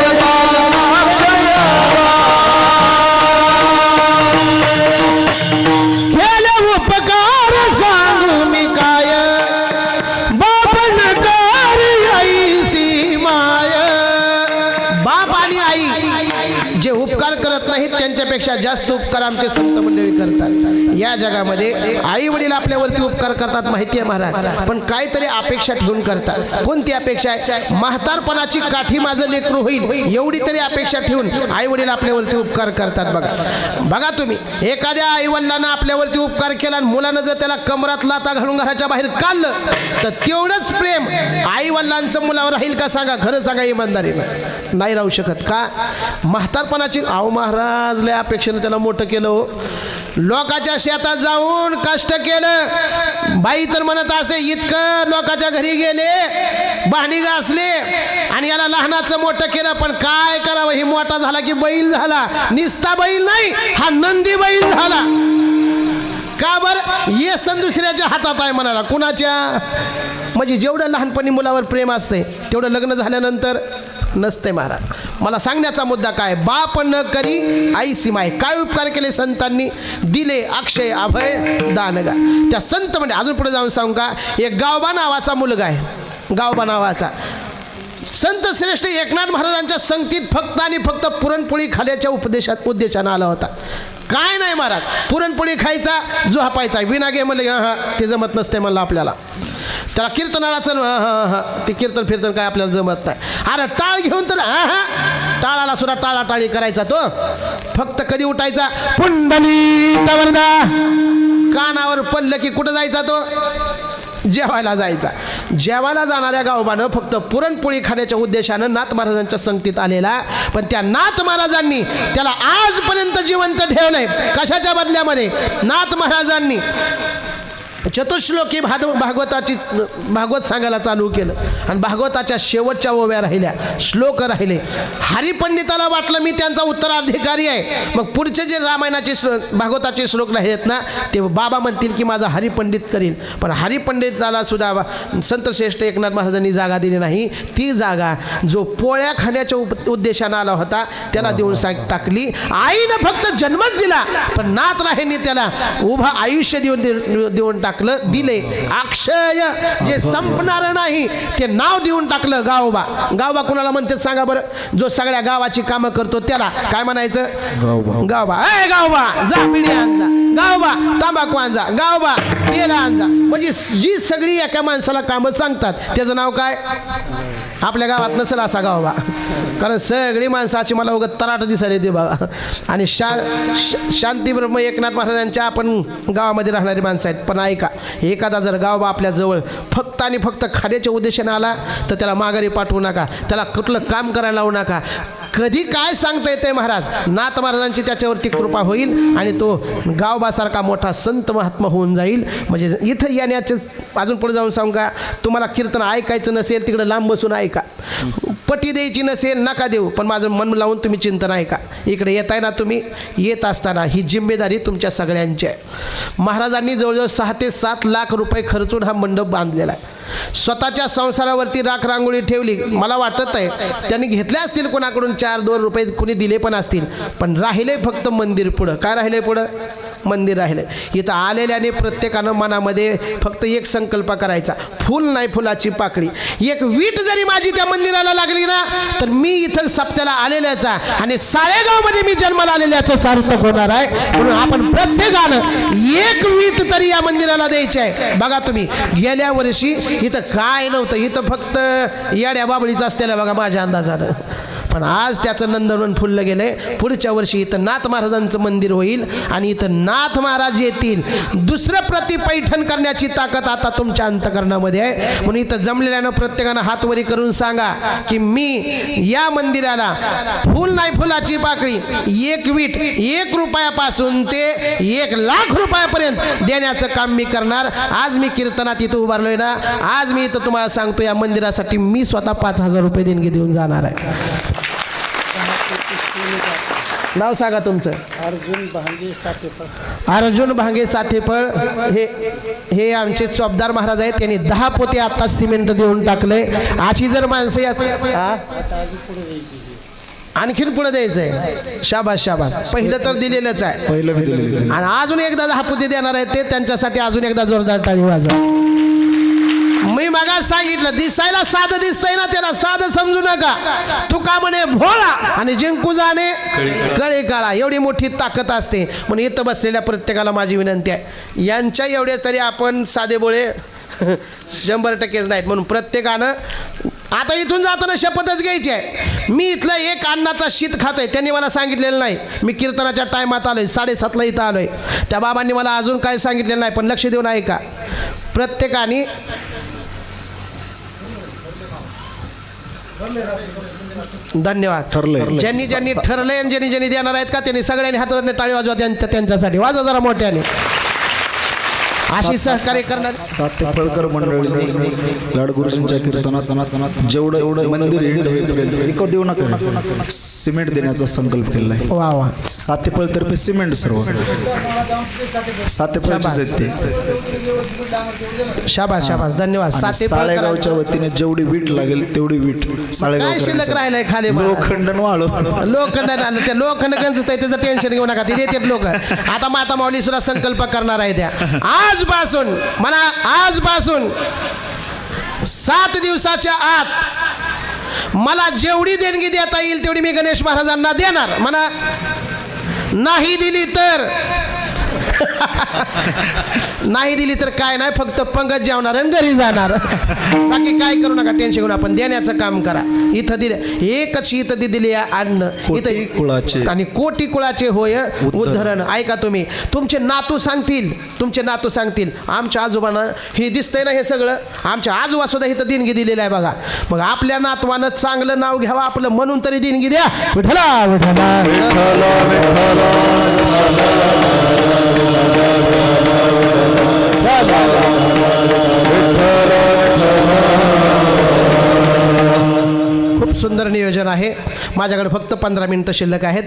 केले उपकार सांगू मी काय, बाप न करी ऐसी माय. बाप आणि आई जे उपकार करत नाहीत त्यांच्यापेक्षा जास्त उपकार आमचे संत मंडळी करतात. या जगामध्ये आई वडील आपल्यावरती उपकार करतात माहिती आहे महाराज, पण काहीतरी अपेक्षा ठेवून करतात. कोणती अपेक्षा आहे? म्हातारपणाची काठी माझं लेकरू होईल एवढी तरी अपेक्षा ठेवून आई वडील आपल्यावरती उपकार करतात. बघा तुम्ही, एखाद्या आई वडिलांना आपल्यावरती उपकार केला आणि मुलानं जर त्याला कमरात लाता घालून घराच्या बाहेर काढलं तर तेवढंच प्रेम आई वडिलांचं मुलावर राहील का? सांगा, खरं सांगा इमानदारीनं. नाही राहू शकत. का? म्हातारपणाची आहो महाराज लय अपेक्षेनं त्याला मोठं केलं हो. लोकाच्या शेतात जाऊन कष्ट केलं. बाई तर म्हणत असे इतकं लोकाच्या घरी गेले, भांडी घासले आणि याला लहानाचं मोठं केलं. पण काय करावं, ही मोठा झाला की बैल झाला. निस्ता बैल नाही, हा नंदी बैल झाला. का बरं? ये सण दुसऱ्याच्या हातात आहे म्हणाला. कुणाच्या? म्हणजे जेवढं लहानपणी मुलावर प्रेम असते तेवढं लग्न झाल्यानंतर नसते महाराज. मला सांगण्याचा मुद्दा काय? बाप न करी आई माय. काय उपकार केले संतांनी? दिले अक्षय अभय दानगा. त्या संत म्हणजे अजून पुढे जाऊन सांगू का, एक गावबा नावाचा मुलगा आहे. गावबा नावाचा संत श्रेष्ठ एकनाथ महाराजांच्या संगतीत फक्त आणि फक्त पुरणपोळी खाण्याच्या उद्देशानं आला होता. काय नाही महाराज, पुरणपोळी खायचा, झोपायचा. विना घे म्हणले हां ते जमत नसते म्हणलं आपल्याला. त्याला कीर्तनालाचं ते कीर्तन फिरतन काय आपल्याला जमत नाही. अरे टाळ घेऊन तर टाळाला सुद्धा टाळाटाळी करायचा तो. फक्त कधी उठायचा? पुंडली वरदा. कानावर पडलं की कुठं जायचा तो? जेवायला जायचा. जेवायला जाणाऱ्या गावबानं फक्त पुरणपोळी खाण्याच्या उद्देशानं नाथ महाराजांच्या संगतीत आलेला. पण त्या नाथ महाराजांनी त्याला आजपर्यंत जिवंत ठेवलंय. कशाच्या बदल्यामध्ये? नाथ महाराजांनी चतुश्लोकी भागवत सांगायला चालू केलं आणि भागवताच्या शेवटच्या ओव्या राहिल्या, श्लोक राहिले. हरिपंडिताला वाटलं मी त्यांचा उत्तराधिकारी आहे. मग पुढचे जे रामायणाचे भागवताचे श्लोक राहिलेत ना ते बाबा म्हणतील की माझा हरिपंडित करीन. पण हरिपंडिताला सुद्धा संत श्रेष्ठ एकनाथ महाराजांनी जागा दिली नाही. ती जागा जो पोळ्या खाण्याच्या उद्देशानं आला होता त्याला देऊन टाकली. आईनं फक्त जन्मच दिला पण नाथ राहेंनी त्याला उभं आयुष्य देऊन टाकलं. दिले अक्षय, जे संपणार नाही ते नाव देऊन टाकलं गावबा. गावबा कुणाला म्हणते सांगा बरं? जो सगळ्या गावाची कामं करतो त्याला काय म्हणायचं? गावबा. ए गावबा जा पिढी आणजा, गावबा तांबाखू आणजा, गावबा केला आणजा. म्हणजे जी सगळी एका माणसाला कामं सांगतात त्याचं नाव काय? आपल्या गावात नसेल असा गावबा, कारण सगळी माणसाची मला उगाच तराट दिसायला येते बघा. आणि शांती ब्रह्म एकनाथ महाराजांच्या आपण गावामध्ये राहणारी माणसं आहेत. पण ऐका, एखादा जर गावबा आपल्या जवळ फक्त आणि फक्त खाण्याच्या उद्देशाने आला तर त्याला माघारी पाठवू नका, त्याला कुठलं काम करायला लावू नका. कधी काय सांगता येते महाराज. नाथ महाराजांची त्याच्यावरती कृपा होईल आणि तो गावबासारखा मोठा संत महात्मा होऊन जाईल. म्हणजे इथं येण्याचे अजून पुढे जाऊन सांगू का, तुम्हाला कीर्तन ऐकायचं नसेल तिकडे लांब बसून ऐका, पटी द्यायची नसेल नका देऊ, पण माझं मन लावून तुम्ही चिंतन ऐका. इकडे येताय ना तुम्ही, येत असताना ही जिम्मेदारी तुमच्या सगळ्यांची आहे. महाराजांनी जवळजवळ 6 ते 7 लाख रुपये खर्चून हा मंडप बांधलेला आहे. स्वतःच्या संसारावरती राख रांगोळी ठेवली. मला वाटत आहे त्यांनी घेतले असतील कोणाकडून 4-2 रुपये कुणी दिले पण असतील, पण राहिले फक्त मंदिर पुढं. काय राहिले पुढं? मंदिर राहिले. इथं आलेल्याने प्रत्येकानं मनामध्ये फक्त एक संकल्प करायचा, फुल नाही फुलाची पाकळी. एक वीट जरी माझी त्या मंदिराला लागली ना, तर मी इथं सप्त्याला आलेल्याचा आणि साळेगावमध्ये मी जन्माला आलेल्याचं सार्थक होणार आहे. म्हणून आपण प्रत्येकानं एक वीट तरी या मंदिराला द्यायची आहे. बघा तुम्ही, गेल्या वर्षी इथं काय नव्हतं, इथं फक्त याड्या बाबळीचं असतेल्या बघा माझ्या अंदाजानं, पण आज त्याचं नंदनवन फुललं गेलंय. पुढच्या वर्षी इथं नाथ महाराजांचं मंदिर होईल आणि इथं नाथ महाराज येतील. दुसरं प्रतिपैठण करण्याची ताकद आता तुमच्या अंतकरणामध्ये आहे. म्हणून इथं जमलेल्यानं प्रत्येकानं हातवरी करून सांगा की मी या मंदिराला फुल नाही फुलाची पाकळी, एक वीट 1 रुपयापासून ते 1 लाख रुपयापर्यंत देण्याचं काम मी करणार. आज मी कीर्तनात इथं उभारलोय ना, आज मी इथं तुम्हाला सांगतो या मंदिरासाठी मी स्वतः 5,000 रुपये देणगी देऊन जाणार आहे. नाव सांगा तुमचं? अर्जुन भांगे साथेफळ. हे आमचे चौबदार महाराज आहेत. त्यांनी 10 पोते आता सिमेंट देऊन टाकले. अशी जर माणसं आणखीन पुढे द्यायचंय. शाबास शाबास. पहिलं तर दिलेलंच आहे, आणि अजून एकदा 10 पोते देणार आहेत ते. त्यांच्यासाठी अजून एकदा जोरदार टाळी वाजवा. मी मागा सांगितलं, दिसायला साधं दिसतंय ना, त्याला साधं समजू नका. तुका म्हणे भोळा आणि जिंकू जाणे कळे काळा, एवढी मोठी ताकद असते. म्हणून इथं बसलेल्या प्रत्येकाला माझी विनंती आहे, यांच्या एवढे तरी आपण साधे बोळे 100%च नाहीत. म्हणून प्रत्येकानं आता इथून जाताना शपथच घ्यायची आहे. मी इथलं एक अन्नाचा शीत खातोय, त्यांनी मला सांगितलेलं नाही. मी कीर्तनाच्या टायमात आलोय, 7:30ला इथं आलोय. त्या बाबांनी मला अजून काय सांगितलेलं नाही, पण लक्ष देऊन ऐका. प्रत्येकाने धन्यवाद. ज्यांनी ज्यांनी ठरलंय आणि ज्यांनी ज्यांनी देणार आहेत का, त्यांनी सगळ्यांनी हातावर टाळी वाजवा त्यांच्यासाठी. वाजवा जरा मोठ्याने. अशी सहकार्य करणार सातेफळकर मंडळी लाडगुरुजींच्या कीर्तनात जेवढं मंदिर येईल होईपर्यंत विकत देऊ नका, सिमेंट देण्याचा संकल्प केला आहे. वा वा. सातेफळ तर्फे सिमेंट सर्व सातेफळचीच आहेत ते. शाबास शाबास. धन्यवाद. साळेगावच्या वतीने जेवढी वीट लागेल तेवढी वीट काय शिल्लक राहिलंय खाली? लोखंडन वाळू लोखंड ते लोखंड गंजत आहे, त्याचं टेन्शन घेऊ नका, ते देतात लोक. आता माता माऊली सुद्धा संकल्प करणार आहे त्या. आजपासून म्हणा, आजपासून 7 दिवसाच्या आत मला जेवढी देणगी देता येईल तेवढी मी गणेश महाराजांना देणार. म्हणा, नाही दिली तर नाही दिली तर काय नाही, फक्त पंगत जेवणार आणि घरी जाणार. बाकी काय करू नका, टेन्शन घेऊन आपण देण्याचं काम करा. इथं दिले एकच इथं दिली अन्न इथं, आणि कोटी कुळाचे होय उद्धरण. ऐका तुम्ही, तुमचे नातू सांगतील आमच्या आजोबांना हे दिसतंय ना, हे सगळं आमच्या आजोबा सुद्धा इथं देणगी दिलेलं आहे बघा. मग आपल्या नातवानं चांगलं नाव घ्यावं आपलं म्हणून तरी देणगी द्या. विठ्ठला विठ्ठला खूप सुंदर नियोजन आहे. माझ्याकडे फक्त 15 मिनिटं शिल्लक आहेत.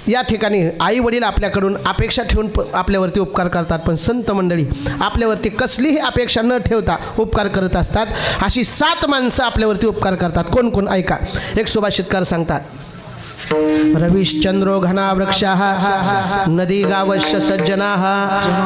या ठिकाणी आई वडील आपल्याकडून अपेक्षा ठेवून आपल्यावरती उपकार करतात, पण संत मंडळी आपल्यावरती कसलीही अपेक्षा न ठेवता उपकार करत असतात. अशी 7 माणसं आपल्यावरती उपकार करतात. कोण कोण? ऐका. एक सुभाषितकार सांगतात, रविश्चंद्रो घना वृक्षाः नदी गावश्य सज्जनाः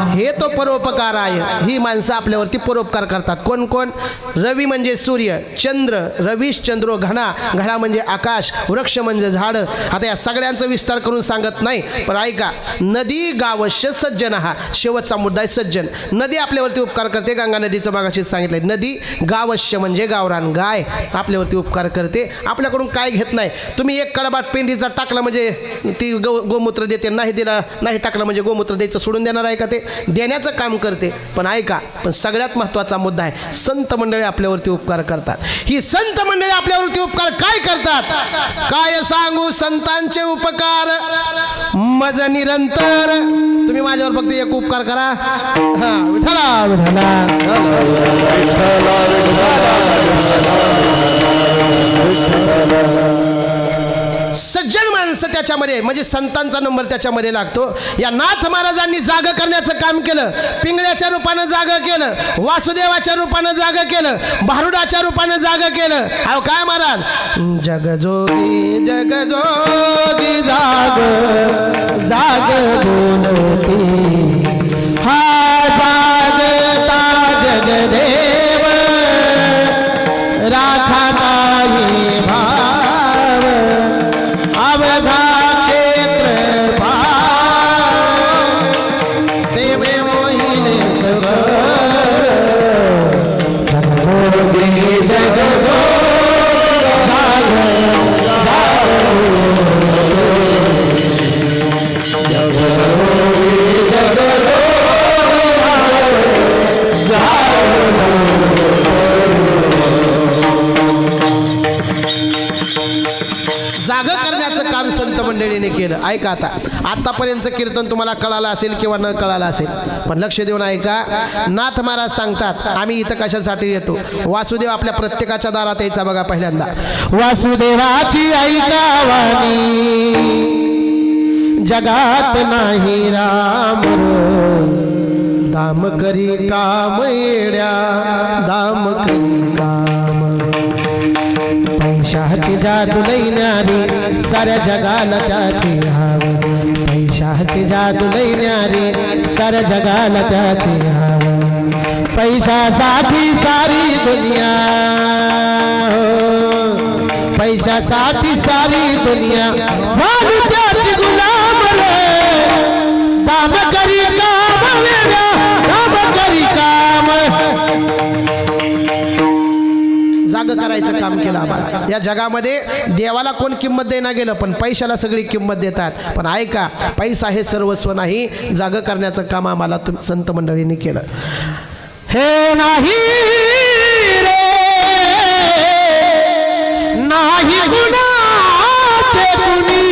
हे तो परोपकाराय. ही माणसं आपल्यावरती परोपकार करतात. कोण कोण? रवी म्हणजे सूर्य, चंद्र, रविश्चंद्रो घना, घना म्हणजे आकाश, वृक्ष म्हणजे झाडं. आता या सगळ्यांचा विस्तार करून सांगत नाही, पण ऐका. नदी गावश्य सज्जनाः, शेवटचा मुद्दा आहे सज्जन. नदी आपल्यावरती उपकार करते. गंगा नदीचं मागाशीच सांगितलंय. नदी गावश्य म्हणजे गावरान गाय आपल्यावरती उपकार करते. आपल्याकडून काय घेत नाही. तुम्ही एक कडबाट पेंडी कोटीचा टाकला म्हणजे ती गोमूत्र देते, नाही दिला नाही टाकलं म्हणजे गोमूत्र द्यायचं सोडून देणार आहे का? ते देण्याचं काम करते. पण ऐका, पण सगळ्यात महत्त्वाचा मुद्दा आहे, संत मंडळी आपल्यावरती उपकार करतात. ही संत मंडळी आपल्यावरती उपकार काय करतात? काय सांगू संतांचे उपकार मज निरंतर. तुम्ही माझ्यावर फक्त एक उपकार करा, हा विठ्ठला विठ्ठला सज्जन माणसं त्याच्यामध्ये, म्हणजे संतांचा नंबर त्याच्यामध्ये लागतो. या नाथ महाराजांनी जाग करण्याचं काम केलं. पिंगळ्याच्या रूपानं जाग केलं, वासुदेवाच्या रूपानं जाग केलं, भारुडाच्या रूपानं जाग केलं. अहो काय महाराज, जगजोगी जगजोगी जाग जाग बोलती, हा जागता जगदेव राखा नाही भाव, अवघा क्षेत्र ते मोहिने जगजोगी जगजोगी जाग करण्याचं काम संत मंडळीने केलं. ऐका, आतापर्यंतचं कीर्तन तुम्हाला कळालं असेल किंवा न कळालं असेल, पण लक्ष देऊन ऐका. नाथ महाराज सांगतात, आम्ही इथं कशासाठी येतो? वासुदेव आपल्या प्रत्येकाच्या दारात यायचा बघा पहिल्यांदा. वासुदेवाची ऐकावानी जगात नाही राम, दाम करी काम येड्या दाम करी काम, पैशाची जादू लैन्यारी साऱ्या जगाला त्याची हाव, पैशाची जादू लैन्यारी साऱ्या जगाला त्याची हाव, पैशासाठी सारी दुनिया, पैशासाठी सारी दुनिया झाली त्याची गुलाम रे, दाम करी काम वेड्या दाम करी काम. जाग करायचं काम केलं आम्हाला. या जगामध्ये देवाला कोण किंमत देण्यां गेलं, पण पैशाला सगळी किंमत देतात. पण ऐका, पैसा हे सर्वस्व नाही. जाग करण्याचं काम आम्हाला संत मंडळींनी केलं. हे नाही रे नाही कुणाचे कुणी,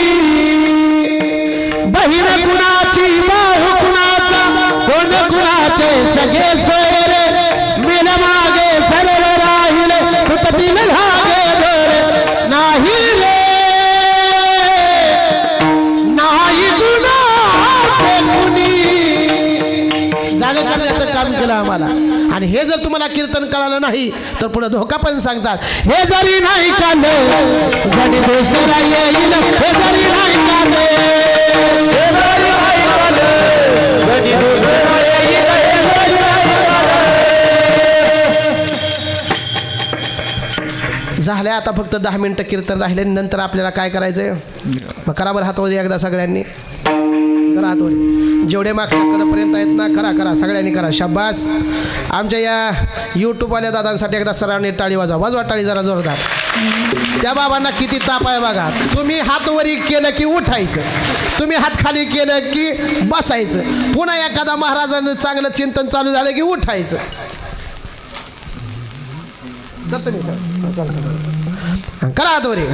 बहीण कुणाची भाऊ कुणाचा, कोण कुणाचे सगळे सोय रे, मिल मागे सरळ राहिले कुठतील धागे दोरे, नाही रे नाही कुणाचे कुणी. जाग करण्याचं काम केलं आम्हाला. आणि हे जर तुम्हाला कीर्तन कळालं नाही तर पुढे धोका पण सांगतात. हे जरी नाही काढलं जरी दुसरा येईल, हे जरी नाही काढलं हे जरी नाही काढलं जरी दुसरा येईल, हे जरी नाही काढलं. झाल्या आता फक्त 10 मिनिटं कीर्तन राहिले, नंतर आपल्याला काय करायचंय? मग करा बरं हातवरी एकदा सगळ्यांनी करा हातवरी. जेवढे मागच्याकडपर्यंत आहेत ना, करा करा सगळ्यांनी करा. शाबास. आमच्या या यूट्यूबवाल्या दादांसाठी एकदा सरांनी टाळी वाजवा टाळी जरा जोरदार. त्या बाबांना किती ताप आहे बघा. तुम्ही हात वरी केलं की उठायचं, तुम्ही हात खाली केलं की बसायचं, पुन्हा एखादा महाराजांना चांगलं चिंतन चालू झालं की उठायचं. करा हात वरी.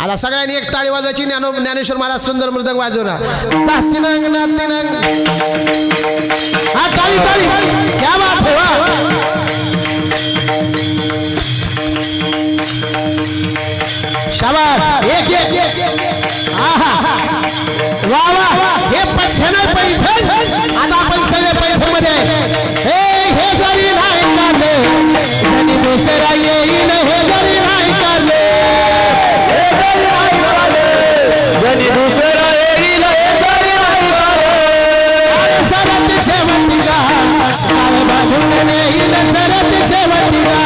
आता सगळ्यांनी एक टाळी वाजवायची. ज्ञानेश्वर महाराज सुंदर मृदंग वाजवणार. हा टाळी टाळी, क्या बात है, वाह. शाबास. एक एक आहा वा वा. हे पैठण पैठण. आता आपण सगळे पैठण मध्ये. हे जरी नाही काढले जरी दुसरा येईल, हे जरी नाही काढले जरी दुसरा येईल, हे जरी नाही काढले. सरत शेवटीला काळ बांधून येईल, सरत शेवटीला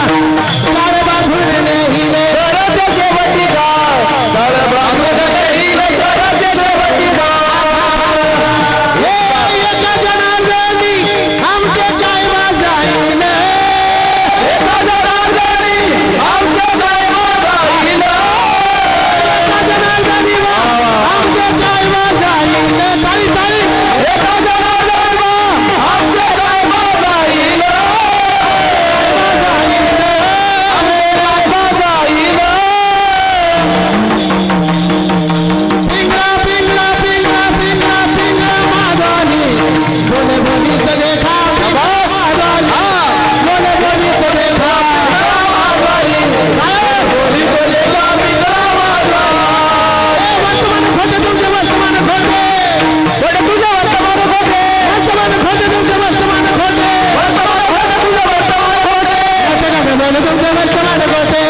काळ बांधून येईल, सरत शेवटीला काळ बांधून बोल तुमचे वर्तमान गोटे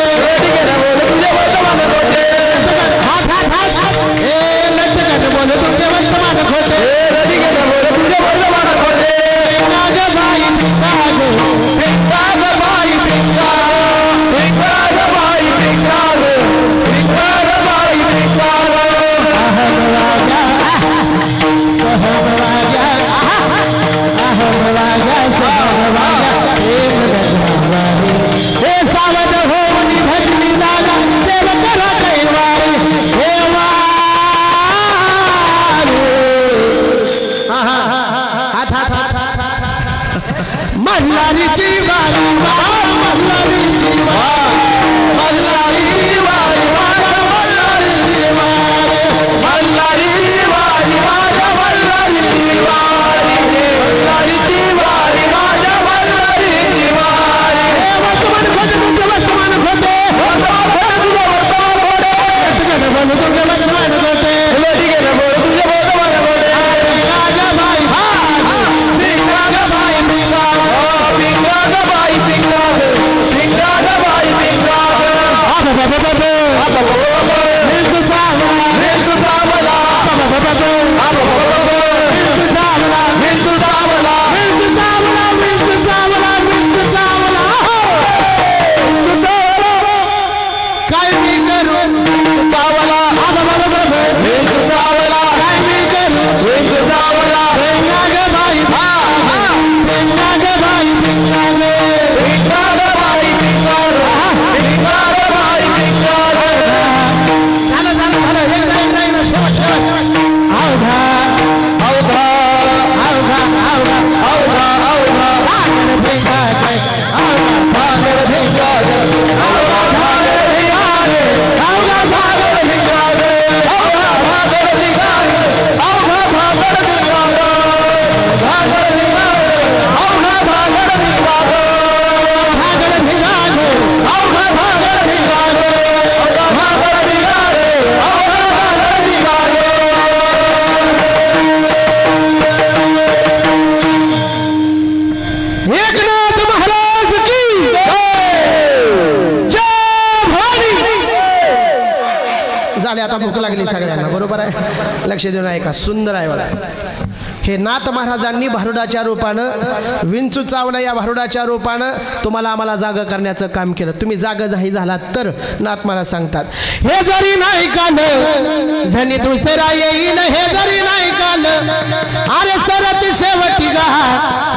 बोल तुझे वर्तमान गोटे हात हात हात हे लटकन बोल तुमचे वर्तमान गोटे बोल तुझे वर्तमान गोटे पिंगाग बाई पिंगाग पिंगाग बाई पिंगाग पिंगाग बाई पिंगाग पिंगाग बाई पिंगाग अहम राजा सहम राजा अहम राजा सहम राजा हे सावध होऊन भजनी लागा देव करा कैवारी हे हात हात हात मल्हारीची वारी मल्हारीची मल्हारीची वारी मल्हारीची वारी मल्हारीची वारी माझ्या मल्हारीची वारी मल्हारीची वारी माझ्या मल्हारीची वारी हे वर्तमान खोटे तुमचे वर्तमान खोटे वर्तमान खोटे तुमचे वर्तमान खोटे बोल तुझे वर्तमान खोटे पिंगाग बाई पिंगाग बाई पिंगाग पिंगाग बाई पिंगाग पिंगाग बाई पिंगाग मिर्च सावला मिर्च सावला मिर्च सावला मिर्च सावला मिर्च सावला मिर्च सावला मिर्च सावला काय मी करू सावला मिर्च सावला काय मी करू मिर्च सावला पिंगाग बाई पिंगाग बाई पिंगाग पिंगाग बाई पिंगाग पिंगाग बाई पिंगाग झालं झालं झालं एकदा शेवट शेवट अवघा अवघा अवघा अवघा अवघा अवघा भागड भिंगाग अवघा भागड भिंगाग अवघा भागड भिंगाग अवघा भागड भिंगाग अवघा भागड भिंगाग अवघा भागड भिंगाग भागड भिंगाग अवघा भागड भिंगाग भागड भिंगाग अवघा भागड भिंगाग अवघा भागड भिंगाग अवघा भागड भिंगाग एकनाथ महाराज की जय भवानी. झाले आता भूक लागली सगळ्यांना बरोबर आहे लक्ष देऊन ऐका सुंदर आहे बघा हे नाथ महाराजांनी भारुडाच्या रूपानं विंचू चावला या भारुडाच्या रूपानं तुम्हाला आम्हाला जाग करण्याचं काम केलं तुम्ही जाग जाही झालात तर नाथ महाराज सांगतात हे जरी नाही काल झनी दुसरा येईल हे जरी नाही काल अरे सरत शेवटी गा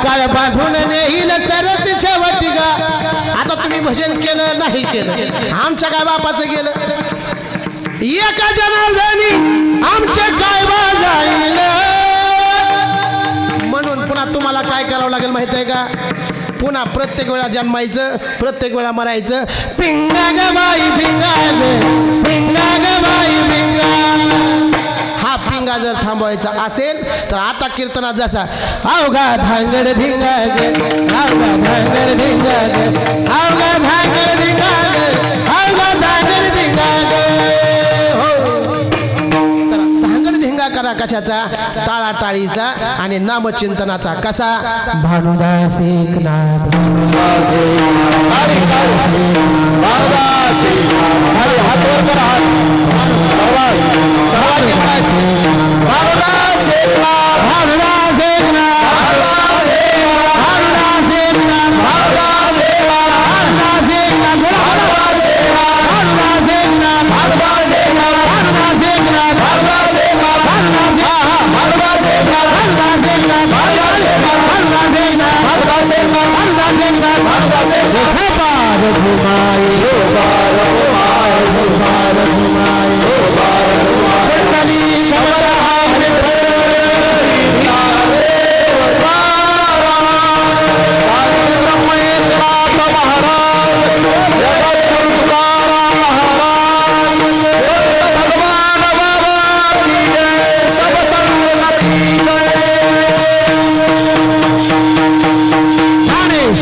काळ बांधून नेईल सरत शेवटी गा आता तुम्ही भजन केलं नाही केलं आमच्या काय बापाचं गेलं एका जनार्दनी आमच्या काय जाईल म्हणून पुन्हा तुम्हाला काय करावं लागेल माहित आहे का पुन्हा प्रत्येक वेळा जन्मायचं प्रत्येक वेळा मरायचं पिंगाग बाई पिंगाग पिंगाग बाई पिंगाग हा पिंगा जर थांबवायचा असेल तर आता कीर्तनात जसा अवघा धांगड धिंगाग अवघा धांगड धिंगाग अवघा धांगड धिंगाग अवघा धांगड धिंगाग करा कशाचा टाळाटाळीचा आणि नामचिंतनाचा कसा भानुदास एकनाथ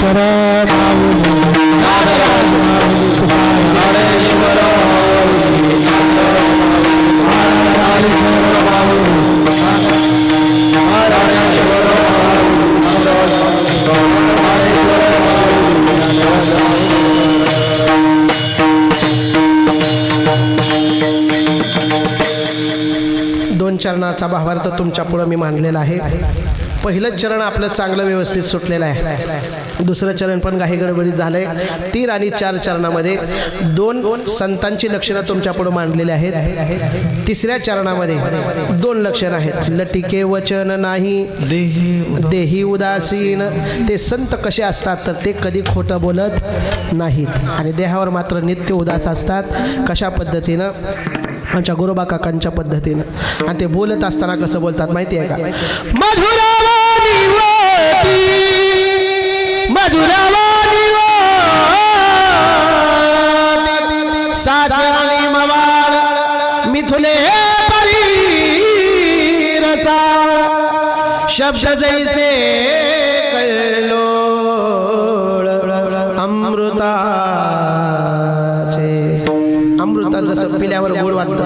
Hare चरणाचा भावार्थ तुमच्या पुढं मी मांडलेला आहे. पहिलं चरण आपलं चांगलं व्यवस्थित सुटलेलं आहे. दुसरं चरण पण काही गडबडीत झालंय. 3 आणि 4 चरणामध्ये 2 संतांची लक्षणं तुमच्या पुढे मांडलेली आहेत. तिसऱ्या चरणामध्ये 2 लक्षणं आहेत. लटिके वचन नाही देही उदासीन. ते संत कसे असतात तर ते कधी खोटं बोलत नाहीत आणि देहावर मात्र नित्य उदास असतात. कशा पद्धतीनं? आमच्या गुरुबा काकांच्या पद्धतीनं. आणि ते बोलत असताना कसं बोलतात माहिती आहे का? मधुरावाणी वटी, मधुरावाणी वटी, साजणी मवाळ मिथुले परीरसा, शब्द जैसे कल्लोळ अमृताचे. अमृता जसं पिल्यावर गोड वाटतं,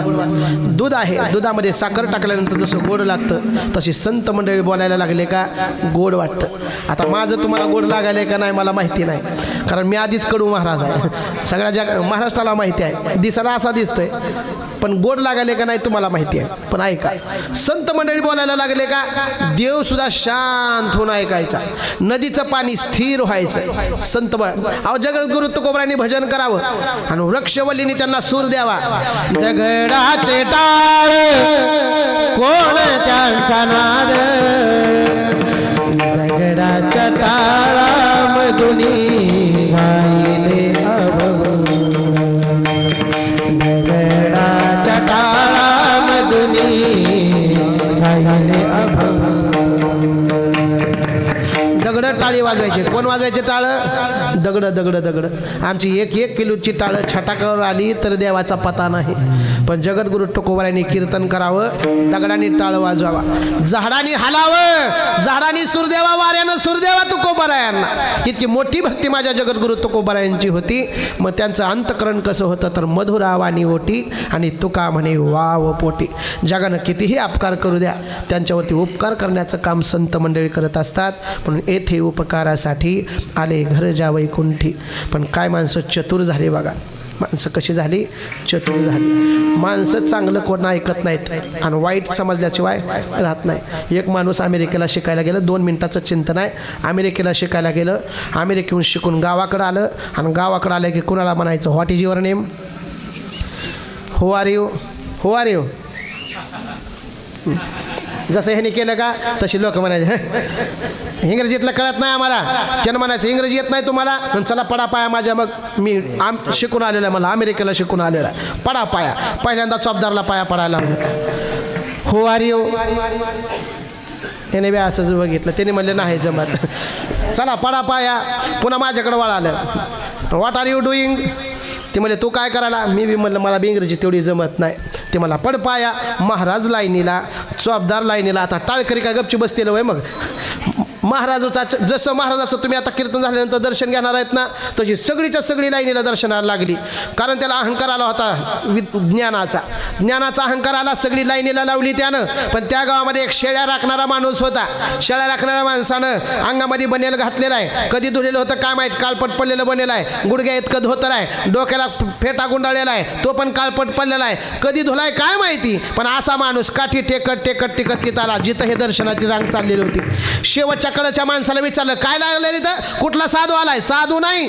दूध आहे, दुधामध्ये साखर टाकल्यानंतर जसं गोड लागतं तशी संत मंडळी बोलायला लागले का गोड वाटतं. आता माझं तुम्हाला गोड लागायला का नाही मला माहिती नाही, कारण मी आधीच कडू महाराज आहे. सगळ्या महाराष्ट्राला माहिती आहे. दिसायला असा दिसतोय पण गोड लागायले का नाही तुम्हाला माहिती आहे. पण ऐका, संत मंडळी बोलायला लागले का देव सुद्धा शांत होऊन ऐकायचा, नदीचं पाणी स्थिर व्हायचं. संत अहो जगद्गुरु तुकोबारायांनी भजन करावं आणि वृक्षवल्लीने त्यांना सूर द्यावा. दगडाचे टाळ कोण त्यांचा नाद, दगडाच्या टाळामधून गायले दगडाच्या टाळामधून गायले दगड टाळी वाजवायचे. कोण वाजवायचे टाळ? दगड दगड दगड. आमची 1 किलोची टाळं छटाकावर आली तर देवाचा पता नाही. पण जगद्गुरु तुकोबारायांनी कीर्तन करावं, दगडाने टाळ वाजवावा, झाडाने हलावं, झाडाने सूर द्यावा, वाऱ्यानं सूर द्यावा तुकोबारायांना. इतकी मोठी भक्ती माझ्या जगद्गुरु तुकोबारायांची होती. मग त्यांचं अंतकरण कसं होतं तर मधुरावाणी ओटी आणि तुका म्हणे वाव पोटी. जगानं कितीही अपकार करू द्या, त्यांच्यावरती उपकार करण्याचं काम संत मंडळी करत असतात. म्हणून येथे उपकारासाठी आले घर जा वैकुंठी. पण काय माणसं चतुर झाली बघा. माणसं कशी झाली? चतुर झाली. माणसं चांगलं कोण ऐकत नाहीत आणि वाईट समजल्याशिवाय राहत नाही. एक माणूस अमेरिकेला शिकायला गेलं, 2 मिनिटाचं चिंतन आहे. अमेरिकेला शिकायला गेलं, अमेरिकेहून शिकून गावाकडं आलं आणि गावाकडं आलं की कुणाला म्हणायचं what is your name, who are you, who are you. जसं ह्याने केलं का तशी लोक म्हणायचे इंग्रजीतलं कळत नाही आम्हाला. त्यानं म्हणायचं इंग्रजी येत नाही तुम्हाला, चला पडा पाया माझ्या. मग मी शिकून आलेला आहे, मला अमेरिकेला शिकून आलेला आहे, पडा पाया. पहिल्यांदा चौबदारला पाया पडायला लागलं. Who are you. त्याने बी असंच बघितलं, त्याने म्हणले नाही जमत, चला पडा पाया. पुन्हा माझ्याकडे वळालं, व्हॉट आर यू डुईंग. ते म्हणले तू काय करायला. मी बी म्हणलं मला बी इंग्रजी तेवढी जमत नाही. ते मला पड पाया. महाराज लाईनीला, चौबदार लाईनीला. आता टाळकरी काय गपची बसतेलं वय. मग महाराजाचा जसं महाराजाचं तुम्ही आता कीर्तन झाल्यानंतर दर्शन घेणार आहेत ना, तशी सगळीच्या सगळी लाईनीला दर्शनाला लागली. कारण त्याला अहंकार आला होता ज्ञानाचा अहंकार आला. सगळी लाईनीला लावली त्यानं. पण त्या गावामध्ये एक शेळ्या राखणारा माणूस होता. शेळ्या राखणाऱ्या माणसानं अंगामध्ये बनेल घातलेला आहे. कधी धुलेलं होतं काय माहीत, काळपट पडलेलं बनेल आहे. गुडघ्या इतकं धोतर आहे, डोक्याला फेटा गुंडाळलेला आहे, तो पण काळपट पडलेला आहे. कधी धुलाय काय माहिती. पण असा माणूस काठी टेकत टेकत टिकत तिथं आला जिथं हे दर्शनाची रांग चाललेली होती. शेवटच्या कडच्या माणसाला विचारलं काय लागलं रे तर. कुठला साधू आलाय? साधू नाही,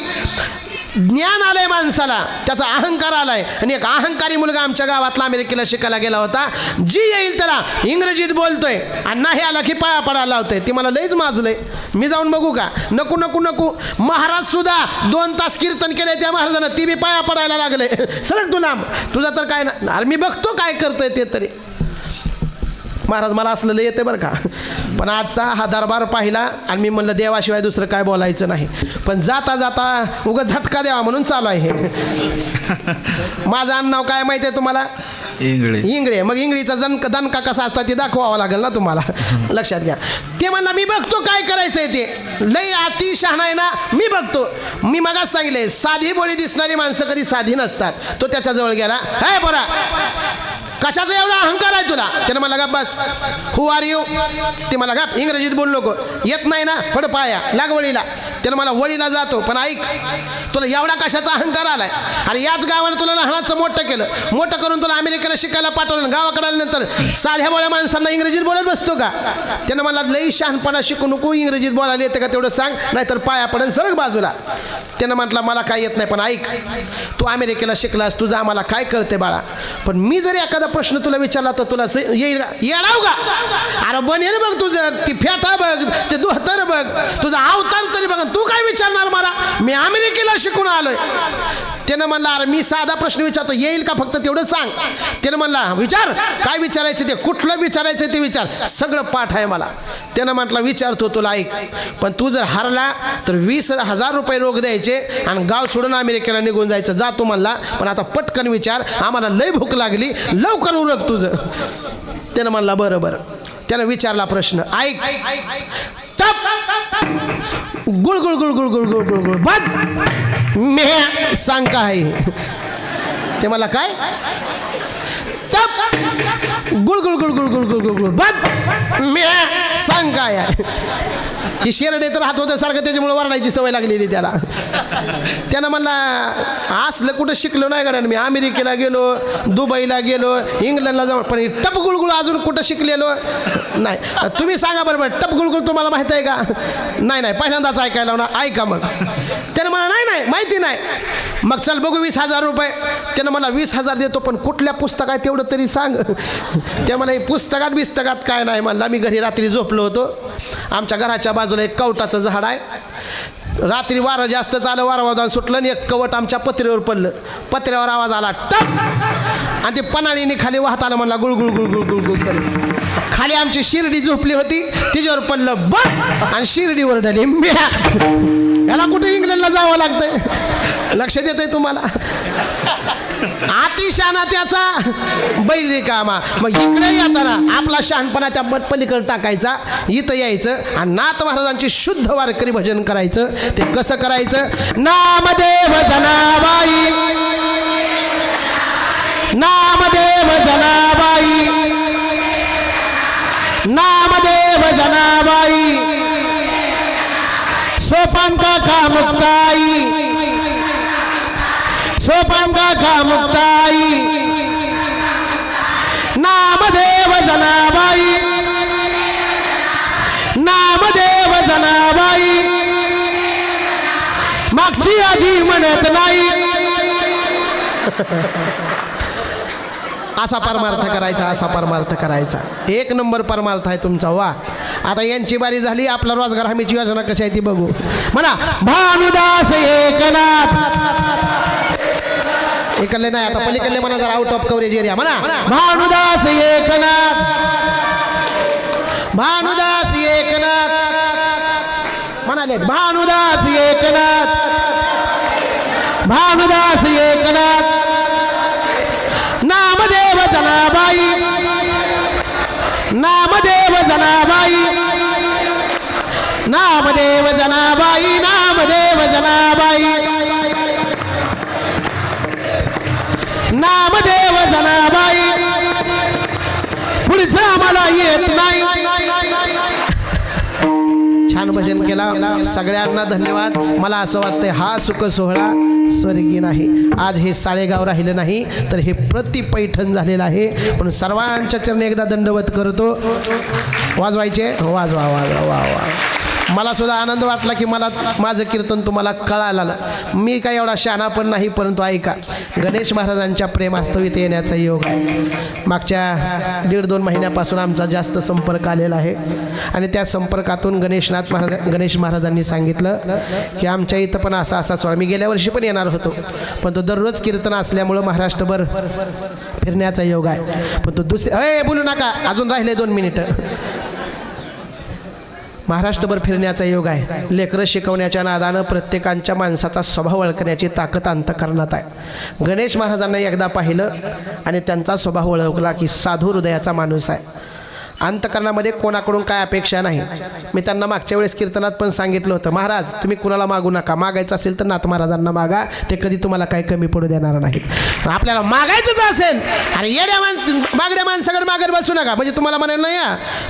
ज्ञान आलंय माणसाला, त्याचा अहंकार आलाय. आणि एक अहंकारी मुलगा आमच्या गावातला अमेरिकेला शिकायला गेला होता. जी येईल त्याला इंग्रजीत बोलतोय आणि नाही आला की पाया पडायला लावतोय. ती मला लईच माजलंय, मी जाऊन बघू का. नको नको नको. महाराज सुद्धा 2 तास कीर्तन केले त्या महाराजानं, ती बी पाया पडायला लागले. सरळ तुला तुझा तर काय ना. अरे मी बघतो काय करतोय ते तरी. महाराज मला असलेलं येते बरं का. पण आजचा हा दरबार पाहिला आणि मी म्हणलं देवाशिवाय दुसरं काय बोलायचं नाही. पण जाता जाता उगाच झटका द्यावा म्हणून चालू आहे. माझं नाव काय माहिती आहे तुम्हाला? इंगळे. मग इंगळीचा दणका कसा असता ते दाखवावा लागेल ना तुम्हाला. लक्षात घ्या. ते म्हणला मी बघतो काय करायचंय ते. लई अति शहाणा आहे ना, मी बघतो. मी मगाच सांगितले साधी बोळी दिसणारी माणसं कधी साधी नसतात. तो त्याच्याजवळ गेला. हे बरा कशाचा एवढा अहंकार आहे तुला. त्यानं मला गप बस. Who are you. ते मला गप इंग्रजीत बोलू नको. येत नाही ना, पड पाया लागवळीला. त्यानं मला वळीला जातो, पण ऐक, तुला एवढा कशाचा अहंकार आलाय? अरे याच गावाने तुला लहानाचं मोठं केलं, मोठं करून तुला अमेरिकेला शिकायला पाठवलं, गावाकडे आल्यानंतर साध्या बोळ्या माणसांना इंग्रजीत बोलत बसतो का? त्यानं मला लई शहाणपणा शिकू नको, इंग्रजीत बोलायला येतं का तेवढं सांग, नाहीतर पाया पडेल सरक बाजूला. त्यानं म्हटलं मला काय येत नाही, पण ऐक, तू अमेरिकेला शिकलास, तुझं आम्हाला काय कळते बाळा, पण मी जर एखादा प्रश्न तुला विचारला तर तुला येईल का? येणार का? अरे बनेल बघ तुझं, ती फेटा बघ, ते दुहतर बघ, तुझा अवतार तरी बघ, तू काय विचारणार मला? मी अमेरिकेला शिकून आलोय. त्यानं म्हणला अरे मी साधा प्रश्न विचारतो, येईल का फक्त तेवढं सांग. त्यानं म्हणला विचार, काय विचारायचं ते, कुठलं विचारायचं ते विचार, सगळं पाठ आहे मला. त्यानं म्हटलं विचारतो तुला, ऐक, पण तू जर हरला तर 20,000 रुपये रोख द्यायचे आणि गाव सोडून अमेरिकेला निघून जायचं. जातो म्हणला, पण आता पटकन विचार, आम्हाला लय भूक लागली, लवकर उरक तुझं. त्यानं म्हणला बरं बरं. त्यानं विचारला प्रश्न, ऐक, गुळ गुळ गुळ गुळ गुळ गुळ गुळ गुळ बद मे सांग काय? ते मला काय गुळ गुळ गुळ गुळ गुळ गुळ गुळ गुळ बद मे सांग काय आहे? की शेरडे तर राहत होतं सारखं, त्याच्यामुळे वरडायची सवय लागलेली त्याला. त्यानं म्हणला असलं कुठं शिकलो नाही का मी, अमेरिकेला गेलो, दुबईला गेलो, इंग्लंडला जाऊन, पण टप गुळगुळ अजून कुठं शिकलेलो नाही. तुम्ही सांगा बरोबर, टप गुळगुळ तुम्हाला माहित आहे का? नाही नाही, पहिल्यांदाच ऐकायला ना, ऐका मग. त्यानं मला नाही नाही माहिती नाही. मग चल बघू 20,000 रुपये. त्यानं मला 20,000 देतो, पण कुठल्या पुस्तकात तेवढं तरी सांग. त्या मला पुस्तकात काय नाही म्हणला. मी घरी रात्री झोपलो होतो, आमच्या घराच्या बाजूला एक कवटाचं झाड आहे. रात्री वारं जास्त झालं, वारं सुटलं आणि एक कवट आमच्या पत्र्यावर पडलं. पत्र्यावर आवाज आला टप, आणि ते पनाळीने खाली वाहत आलं. म्हणला गुळगुळ गुळगुळ गुळगुळ करून खाली आमची शिर्डी झोपली होती, तिच्यावर पडलं बघ, आणि शिर्डी ओरडली. याला कुठे इंग्लंडला जावं लागतंय? लक्ष देत आहे तुम्हाला? अतिशहाणा त्याचा बैल रिकामा. मग इकडे येताना आपला शहाणपणा त्या पलीकडे टाकायचा, इथं यायचं आणि नाथ महाराजांची शुद्ध वारकरी भजन करायचं. ते कसं करायचं? नामदेव जनाबाई, नामदेव जनाबाई, नामदेव जनाबाई, सोपान काका मुक्ताई, सोपान काका मुक्ताई, नामदेव जनाबाई, नामदेव जनाबाई, मागची आजी म्हणत नाही. असा परमार्थ करायचा, असा परमार्थ करायचा. एक नंबर परमार्थ आहे तुमचा. वा, आता यांची बारी झाली. आपला रोजगार हमीची योजना कशी आहे ती बघू. म्हणा भानुदास एकनाथ. इकडले नाही, आता पलीकडले म्हणा, जरा आउट ऑफ कव्हरेज एरिया. म्हणा भानुदास एकनाथ, भानुदास एकनाथ म्हणाले. भानुदास एकनाथ, भानुदास एकनाथ, नामदेव जनाबाई, नामदेव जनाबाई, नामदेव जनाबाई, नामदेव जनाबाई, नामदेव जनाबाई. पुढचं आम्हाला येत नाही. छान भजन केला, सगळ्यांना धन्यवाद. मला असं वाटतंय हा सुख सोहळा स्वर्गीय नाही. आज हे साळेगाव राहिलं नाही तर हे प्रतिपैठण झालेलं आहे. म्हणून सर्वांच्या चरणी एकदा दंडवत करतो. वाजवायचे, वाजवा वाजवा वा वा. मला सुद्धा आनंद वाटला की मला माझं कीर्तन तुम्हाला कळायला. मी काय एवढा शहाणा पण नाही, परंतु ऐका, गणेश महाराजांच्या प्रेमास्तवित येण्याचा योग आहे. मागच्या 1.5-2 महिन्यापासून आमचा जास्त संपर्क आलेला आहे आणि त्या संपर्कातून गणेश महाराजांनी सांगितलं की आमच्या इथं पण असा सोहळा. मी गेल्या वर्षी पण येणार होतो, पण तो दररोज कीर्तन असल्यामुळं महाराष्ट्रभर फिरण्याचा योग आहे. पण तो दुसरे बोलू नका, अजून राहिले 2 मिनिटं. महाराष्ट्रभर फिरण्याचा योग आहे. लेकरं शिकवण्याच्या नादानं प्रत्येकांच्या माणसाचा स्वभाव ओळखण्याची ताकद अंतःकरणात आहे. गणेश महाराजांना एकदा पाहिलं आणि त्यांचा स्वभाव ओळखला की साधू हृदयाचा माणूस आहे. अंतकरणामध्ये कोणाकडून काय अपेक्षा नाही. मी त्यांना मागच्या वेळेस कीर्तनात पण सांगितलं होतं, महाराज तुम्ही कुणाला मागू नका, मागायचं असेल तर नाथ महाराजांना मागा, ते कधी तुम्हाला काही कमी पडू देणार नाहीत. आपल्याला मागायचंच असेल आणि येड्या मागड्या माणसाकडे मागत बसू नका. म्हणजे तुम्हाला म्हणाल नाही,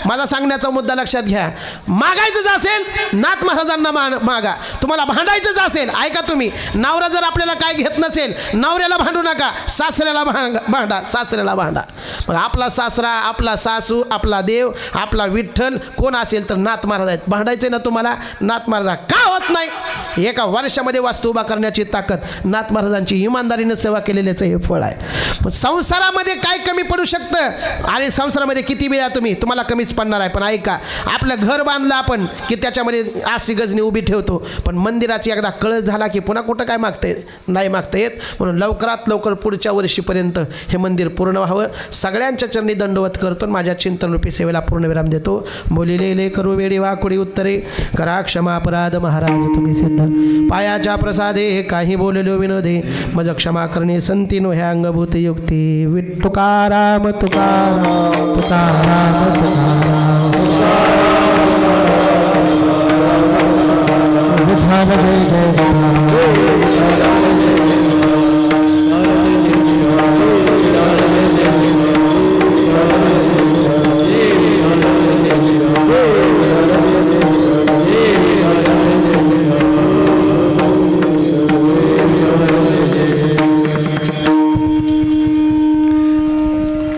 माझा सांगण्याचा मुद्दा लक्षात घ्या. मागायचंच असेल नाथ महाराजांना मागा. तुम्हाला भांडायचंच असेल, ऐका तुम्ही, नवरा जर आपल्याला काय घेत नसेल, नवऱ्याला भांडू नका, सासऱ्याला भांडा, सासऱ्याला भांडा. मग आपला सासरा, आपला सासू, आपला देव, आपला विठ्ठल कोण असेल तर नाथ महाराज आहेत. भांडायचे ना तुम्हाला नाथ महाराज. का होत नाही? एका वर्षामध्ये वास्तू उभा करण्याची ताकद नाथ महाराजांची इमानदारीनं सेवा केलेल्याचं हे फळ आहे. पण संसारामध्ये काय कमी पडू शकतं? आणि संसारामध्ये किती वेळा तुम्हाला कमीच पडणार आहे. पण ऐका, आपलं घर बांधलं आपण की त्याच्यामध्ये 80 गजनी उभी ठेवतो, पण मंदिराची एकदा कळस झाला की पुन्हा कुठं काय मागता येत नाही, मागता येत. म्हणून लवकरात लवकर पुढच्या वर्षीपर्यंत हे मंदिर पूर्ण व्हावं. सगळ्यांच्या चरणी दंडवत करतो, माझ्या चिंतनरूपी सेवेला पूर्णविराम देतो. बोलिले करू वेडी वाकुडी उत्तरे, करा क्षमा अपराध महाराज तुम्ही सिद्ध. पायाच्या प्रसादे काही बोललो विनोदे, मज क्षमा करणे संतीनो ह्या अंगभूत युक्ती. तुकाराम तुकाराम तुकाराम तुकाराम विठ्ठल जय जय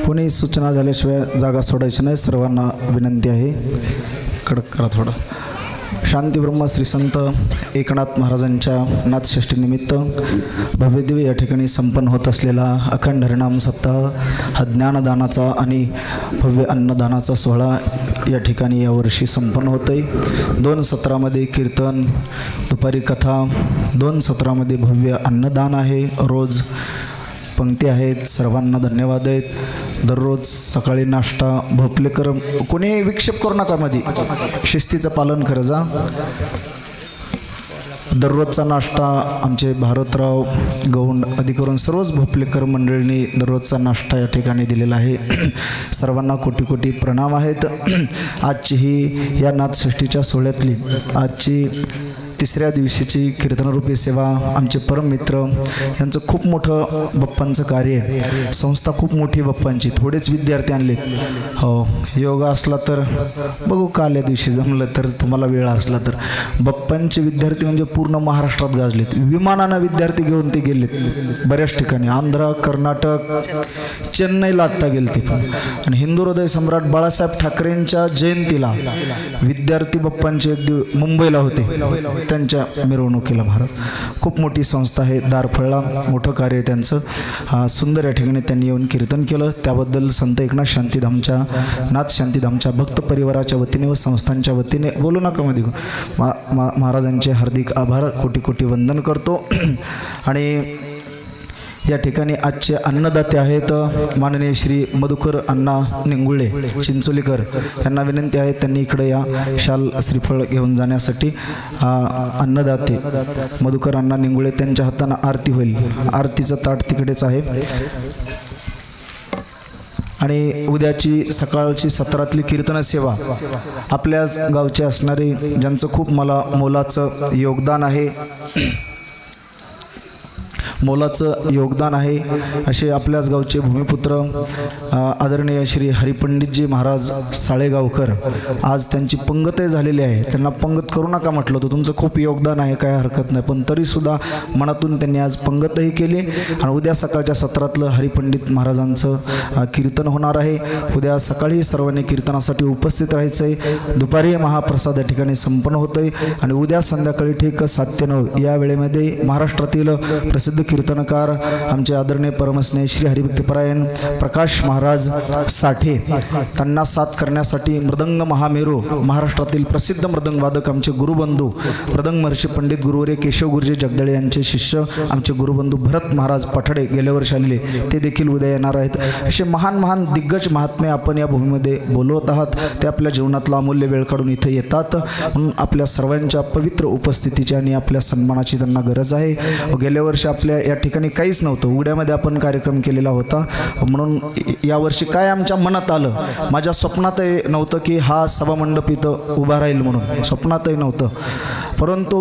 कोणी सूचना झाल्याशिवाय जागा सोडायची नाही. सर्वांना विनंती आहे, कडक करा थोडं. शांती ब्रह्म श्री संत एकनाथ महाराजांच्या नाथषष्ठीनिमित्त भव्यदिव्य या ठिकाणी संपन्न होत असलेला अखंड हरिनाम सप्ताह हा ज्ञानदानाचा आणि भव्य अन्नदानाचा सोहळा या ठिकाणी यावर्षी संपन्न होत आहे. 2 सत्रामध्ये कीर्तन, दुपारी कथा, 2 सत्रामध्ये भव्य अन्नदान आहे, रोज पंक्ती आहेत. सर्वांना धन्यवाद आहेत. दररोज सकाळी नाश्ता भोपलेकर. कोणी विक्षेप करू नका, मध्ये शिस्तीचं पालन कर जा. दररोजचा नाश्ता आमचे भारतराव गौंड अधिकरून सर्वच भोपलेकर मंडळींनी दररोजचा नाश्ता या ठिकाणी दिलेला आहे. सर्वांना कोटी कोटी प्रणाम आहेत. आजची ही या नाथषष्ठीच्या सोहळ्यातली आजची 3ऱ्या दिवशीची कीर्तनरूपी सेवा आमचे परममित्र यांचं खूप मोठं बाप्पांचं कार्य आहे. संस्था खूप मोठी बाप्पांची, थोडेच विद्यार्थी आणलेत. हो, योग असला तर बघू, काल्या दिवशी जमलं तर, तुम्हाला वेळ असला तर. बाप्पांचे विद्यार्थी म्हणजे पूर्ण महाराष्ट्रात गाजलेत. विमानानं विद्यार्थी घेऊन ते गेलेत बऱ्याच ठिकाणी, आंध्र, कर्नाटक, चेन्नईला आत्ता गेले ते. आणि हिंदू हृदय सम्राट बाळासाहेब ठाकरेंच्या जयंतीला विद्यार्थी बाप्पांचे मुंबईला होते, त्यांच्या मिरवणुकीला. महाराज खूप मोठी संस्था आहे, दारफळला मोठं कार्य आहे त्यांचं. सुंदर या ठिकाणी त्यांनी येऊन कीर्तन केलं. त्याबद्दल संत एकनाथ शांतीधामच्या, नाथ शांतीधामच्या भक्त परिवाराच्या वतीने व संस्थांच्या वतीने, बोलू नका मध्ये, महाराजांचे हार्दिक आभार, कोटी कोटी वंदन करतो. आणि या ठिकाणी आजचे अन्नदाते आहेत माननीय श्री मधुकर अण्णा निंगुळे चिंचोलीकर. यांना विनंती आहे त्यांनी इकडे या शाल श्रीफळ घेऊन जाण्यासाठी. अन्नदाते मधुकर अण्णा निंगुळे, त्यांच्या हातानं आरती होईल. आरतीचं ताट तिकडेच आहे. आणि उद्याची सकाळची सत्रातली कीर्तन सेवा आपल्या गावचे असणारे, ज्यांचं खूप मला मोलाचं योगदान आहे, असे आपल्याच गावचे भूमिपुत्र आदरणीय श्री हरिपंडितजी महाराज साळेगावकर. आज त्यांची पंगतही झालेली आहे. त्यांना पंगत करू नका म्हटलं होतं, तुमचं खूप योगदान आहे, काय हरकत नाही, पण तरीसुद्धा मनातून त्यांनी आज पंगतही केली. आणि उद्या सकाळच्या सत्रातलं हरिपंडित महाराजांचं कीर्तन होणार आहे. उद्या सकाळी सर्वांनी कीर्तनासाठी उपस्थित राहायचं आहे. दुपारी महाप्रसाद या ठिकाणी संपन्न होतं आहे. आणि उद्या संध्याकाळी ठीक 7 ते 9 या वेळेमध्ये महाराष्ट्रातील प्रसिद्ध कीर्तनकार आमचे आदरणीय परमस्नेह श्री हरिभक्तिपरायण प्रकाश महाराज साठे, त्यांना साथ करण्यासाठी मृदंग महामेरू महाराष्ट्रातील प्रसिद्ध मृदंगवादक आमचे गुरुबंधू मृदंग महर्षी पंडित गुरुवर्य केशव गुरुजी जगदळे यांचे शिष्य आमचे गुरुबंधू भरत महाराज पठाडे गेल्या वर्षी आलेले, ते देखील उद्या येणार आहेत. असे महान महान दिग्गज महात्मे आपण या भूमीमध्ये बोलवत आहात. ते आपल्या जीवनातला अमूल्य वेळ काढून इथे येतात. म्हणून आपल्या सर्वांच्या पवित्र उपस्थितीची आणि आपल्या सन्मानाची त्यांना गरज आहे. गेल्या वर्षी आपल्या या ठिकाणी काहीच नव्हतं. उघड्यामध्ये आपण कार्यक्रम केलेला होता. म्हणून यावर्षी काय आमच्या मनात आलं, माझ्या स्वप्नातही नव्हतं की हा सभामंडप इथं उभा राहील म्हणून, स्वप्नातही नव्हतं. परंतु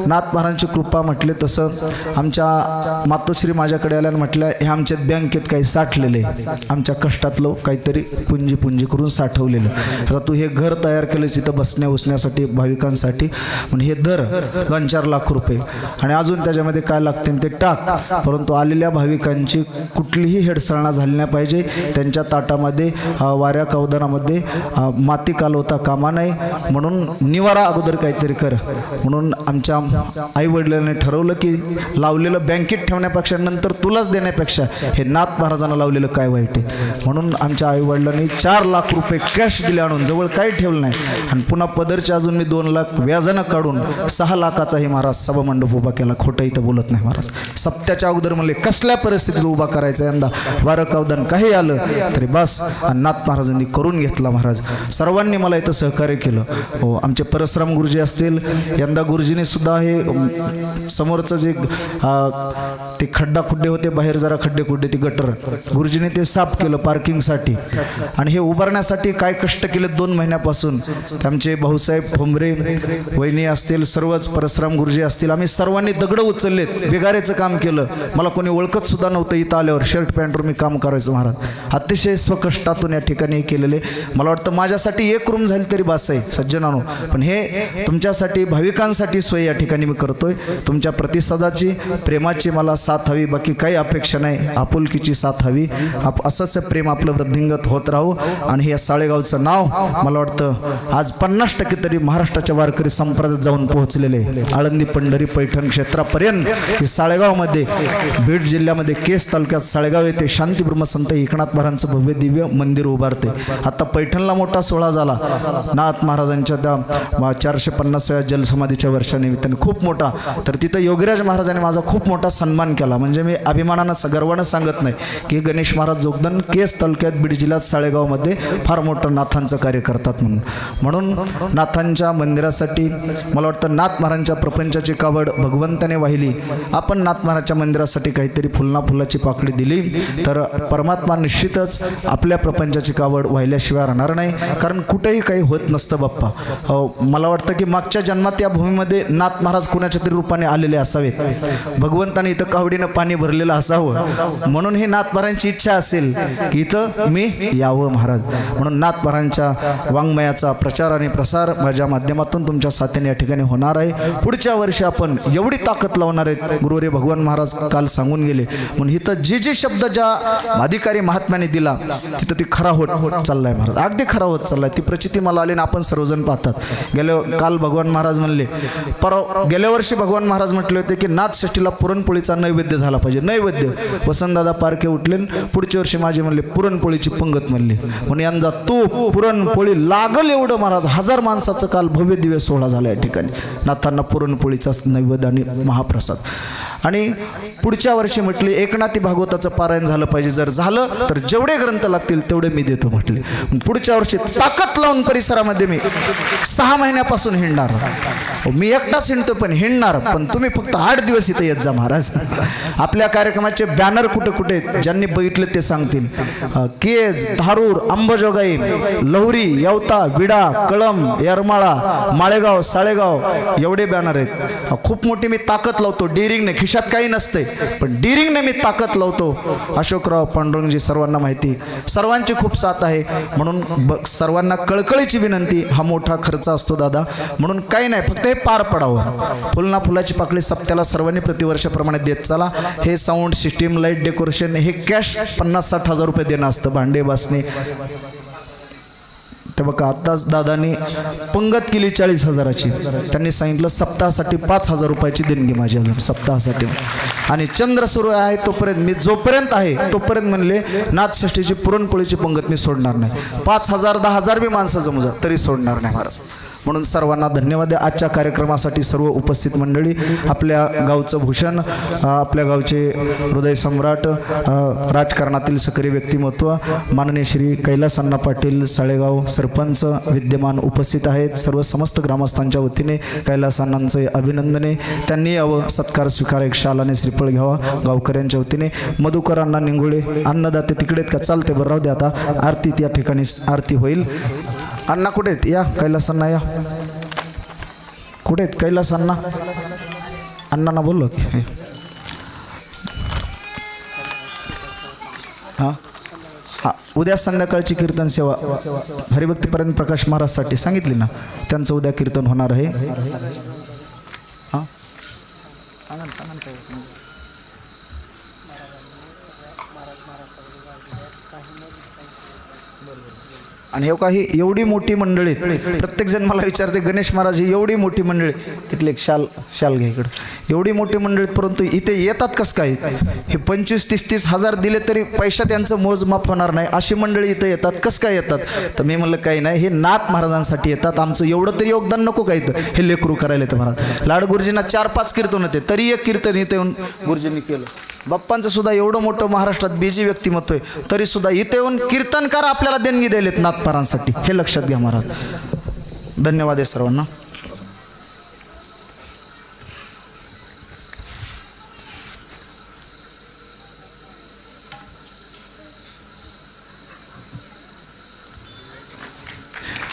नाथ महाराजांची कृपा म्हटले तसं आमच्या मातोश्री माझ्याकडे आल्यानं म्हटल्या, हे आमच्या बँकेत काही साठलेलं आहे, आमच्या कष्टातलं काहीतरी पुंजी करून साठवलेलं. आता तू हे घर तयार केलंस इथं बसण्यासाठी भाविकांसाठी, म्हणून हे दर 2-4 लाख रुपये आणि अजून त्याच्यामध्ये काय लागते ते टाक. परंतु आलेल्या भाविकांची कुठलीही हेडसळणा झाली नाही पाहिजे. त्यांच्या ताटामध्ये वाऱ्या कवदानामध्ये माती कालवता कामा नाही, म्हणून निवारा अगोदर काहीतरी कर. म्हणून आमच्या आईवडिलांनी ठरवलं की लावलेलं बँकेत ठेवण्यापेक्षा नंतर तुलाच देण्यापेक्षा हे नाथ महाराजांना लावलेलं काय वाईट आहे. म्हणून आमच्या आईवडिलांनी 4 लाख रुपये कॅश दिले आणून, जवळ काही ठेवलं नाही. आणि पुन्हा पदरचे अजून मी 2 लाख व्याजानं काढून 6 लाखाचाही महाराज सभामंडप उभा केला. खोटं इथं बोलत नाही महाराज. सप्त्याच्या अगोदर म्हणले कसल्या परिस्थितीत उभा करायचा, यंदा वारं कावदान काही आलं तरी बस. आणि नाथ महाराजांनी करून घेतला महाराज. सर्वांनी मला इथं सहकार्य केलं. हो, आमचे परसराम गुरुजी असतील, यंदा गुरुजीने सुद्धा हे समोरचं जे ते खड्डे होते बाहेर जरा खड्डे ते गटर गुरुजीने ते साफ केलं पार्किंगसाठी. आणि हे उभारण्यासाठी काय कष्ट केले 2 महिन्यापासून. आमचे भाऊसाहेब फुंबरे वहिनी असतील, सर्वच परसराम गुरुजी असतील, आम्ही सर्वांनी दगडं उचललेत, बिगारेचं काम केलं. मला कोणी ओळखत सुद्धा नव्हतं. इथं आल्यावर शर्ट पॅन्टवर मी काम करायचो महाराज. अतिशय स्वकष्टातून या ठिकाणी केलेले. मला वाटतं माझ्यासाठी 1 रूम झाली तरी बास आहे सज्जनानो, पण हे तुमच्यासाठी भाविकांसाठी सोय या ठिकाणी मी करतोय. तुमच्या प्रतिसादाची प्रेमाची मला साथ हवी, बाकी काही अपेक्षा नाही. आपुलकीची साथ हवी. असंच प्रेम आपलं वृद्धिंगत होत राहू. आणि हे साळेगावचं नाव मला वाटतं आज 50% तरी महाराष्ट्राच्या वारकरी संप्रदायात जाऊन पोहोचलेले. आळंदी पंढरी पैठण क्षेत्रापर्यंत हे साळेगावमध्ये, बीड जिल्ह्यामध्ये केस तालुक्यात साळेगाव येथे शांती ब्रह्मसंत एकनाथ महाराजांचं भव्य दिव्य मंदिर उभारते. आता पैठणला मोठा सोहळा झाला नाथ महाराजांच्या त्या 450व्या जलसमाधीच्या वर्षानिमित्ताने खूप मोठा. तर तिथं योगीराज महाराजांनी माझा खूप मोठा सन्मान केला. म्हणजे मी अभिमानानं गर्वानं सांगत नाही की गणेश महाराज जोगदन केस तालुक्यात बीड जिल्ह्यात साळेगावमध्ये फार मोठं नाथांचं कार्य करतात. म्हणून नाथांच्या मंदिरासाठी मला वाटतं नाथ महाराजांच्या प्रपंचाची कावड भगवंताने वाहिली. आपण नाथ महाराजांच्या मंदिरासाठी काहीतरी फुलाची पाकळी दिली तर परमात्मा निश्चितच आपल्या प्रपंचाची कावड वाहिल्याशिवाय राहणार नाही. कारण कुठेही काही होत नसतं बाप्पा. मला वाटतं की मागच्या जन्मात या भूमीमध्ये नाथ महाराज कुणाच्या तरी रूपाने आलेले असावेत. भगवंताने इथं कावडीनं पाणी भरलेलं असावं, म्हणून ही नाथ महाराजांची इच्छा असेल की इथं मी यावं महाराज. म्हणून नाथ महाराजांच्या वाङ्मयाचा प्रचार आणि प्रसार माझ्या माध्यमातून तुमच्या साथीने या ठिकाणी होणार आहे. पुढच्या वर्षी आपण एवढी ताकद लावणार आहेत. गुरुरे भगवान महाराज काल सांगून गेले. म्हणून इथं जे शब्द ज्या अधिकारी महात्म्याने दिला तिथं ती खरा होत चाललाय महाराज, अगदी खरा होत चाललाय. ती प्रचिती मला आली ना, आपण सर्वजण पाहतात. काल भगवान महाराज म्हणले, गेल्या वर्षी भगवान महाराज म्हटले होते की नाथ षष्टीला पुरणपोळीचा नैवेद्य झाला पाहिजे. नैवेद्य वसंतदादा पारखे उठले, पुढच्या वर्षी माझे म्हणले पुरणपोळीची पंगत म्हणली. म्हणून यंदा तू पुरणपोळी लागल एवढं महाराज 1000 माणसाचं काल भव्य दिव्य सोहळा झाला या ठिकाणी. नाथांना पुरणपोळीचा नैवेद्य आणि महाप्रसाद. आणि पुढच्या वर्षी म्हटले एकनाथी भागवताचं पारायण झालं पाहिजे. जर झालं तर जेवढे ग्रंथ लागतील तेवढे मी देतो म्हटले. पुढच्या वर्षी ताकद लावून परिसरामध्ये मी 6 महिन्यापासून हिंडणार. मी एकटाच हिंडतो पण हिंडणार, पण तुम्ही फक्त 8 दिवस इथे येत जा महाराज. आपल्या कार्यक्रमाचे बॅनर कुठे कुठे ज्यांनी बघितले ते सांगतील. केज, धारूर, अंबाजोगाई, लहुरी, येवता, विडा, कळम, येरमाळा, माळेगाव, साळेगाव एवढे बॅनर आहेत. खूप मोठी मी ताकद लावतो. डिरिंगने, खिशात काही नसते पण डिरिंगने मी ताकद लावतो. अशोकराव, पांडुरंगजी सर्वांना माहिती, सर्वांची खूप साथ आहे. म्हणून सर्वांना कळकळीची विनंती. हा मोठा खर्च असतो दादा, म्हणून काही नाही, फक्त हे पार पडावं. फुलाची पाकळी सप्त्याला सर्वांनी प्रतिवर्षाप्रमाणे देत चला. हे साऊंड सिस्टीम, लाईट, डेकोरेशन हे कॅश 50-60 हजार रुपये देणं असतं. भांडे बासणे ते बघा. आत्ताच दादानी पंगत केली 40 हजाराची. त्यांनी सांगितलं सप्ताहासाठी 5,000 रुपयाची देणगी माझी अजून सप्ताहासाठी. आणि चंद्र सुरू आहे तोपर्यंत, मी जोपर्यंत आहे तोपर्यंत म्हणले नाथषष्ठीची पुरणपोळीची पंगत मी सोडणार नाही. 5,000 10,000 बी माणसं जमू जा तरी सोडणार नाही महाराज. म्हणून सर्वांना धन्यवाद. आजच्या कार्यक्रमासाठी सर्व उपस्थित मंडळी, आपल्या गावचं भूषण, आपल्या गावचे हृदय सम्राट, राजकारणातील सक्रिय व्यक्तिमत्व माननीय श्री कैलास अण्णा पाटील साळेगाव सरपंच विद्यमान उपस्थित आहेत. सर्व समस्त ग्रामस्थांच्या वतीने कैलास अण्णांचे अभिनंदने. त्यांनी यावं, सत्कार स्वीकार, एक शाल आणि श्रीफळ घ्यावा गावकऱ्यांच्या वतीने. मधुकर अण्णा निंगोळे अन्नदाते तिकडेत का? चालते, बरं राहू दे. आता आरती त्या ठिकाणी आरती होईल. अण्णा कुठे आहेत? या कैलास अण्णा या. कुठे आहेत कैलास अण्णा? अण्णांना बोललो की हां हां, उद्या संध्याकाळची कीर्तन सेवा हरिभक्तीपर्यंत प्रकाश महाराजसाठी सांगितली ना, त्यांचं उद्या कीर्तन होणार आहे. हां आणि हे काही एवढी मोठी मंडळी, प्रत्येकजण मला विचारते गणेश महाराज ही एवढी मोठी मंडळी, तिथले एक शाल घ्या इकडं, एवढी मोठी मंडळी, परंतु इथे येतात कसं काय? हे 25-30 हजार दिले तरी पैसा त्यांचं मोजमाप होणार नाही, अशी मंडळी इथं येतात. कसं काय येतात? तर मी म्हणलं काही नाही, हे नाथ महाराजांसाठी येतात. आमचं एवढं तरी योगदान नको काय इथं, हे लेकरू करायला येतं महाराज. लाड गुरुजींना 4-5 कीर्तन होते, तरी एक कीर्तन इथे येऊन गुरुजींनी केलं. बाप्पांचं सुद्धा एवढं मोठं महाराष्ट्रात बिजी व्यक्तिमत्व आहे, तरी सुद्धा इथे येऊन कीर्तनकार आपल्याला देणगी द्यायलेत नाथपारांसाठी, हे लक्षात घ्या महाराज. धन्यवाद आहे सर्वांना.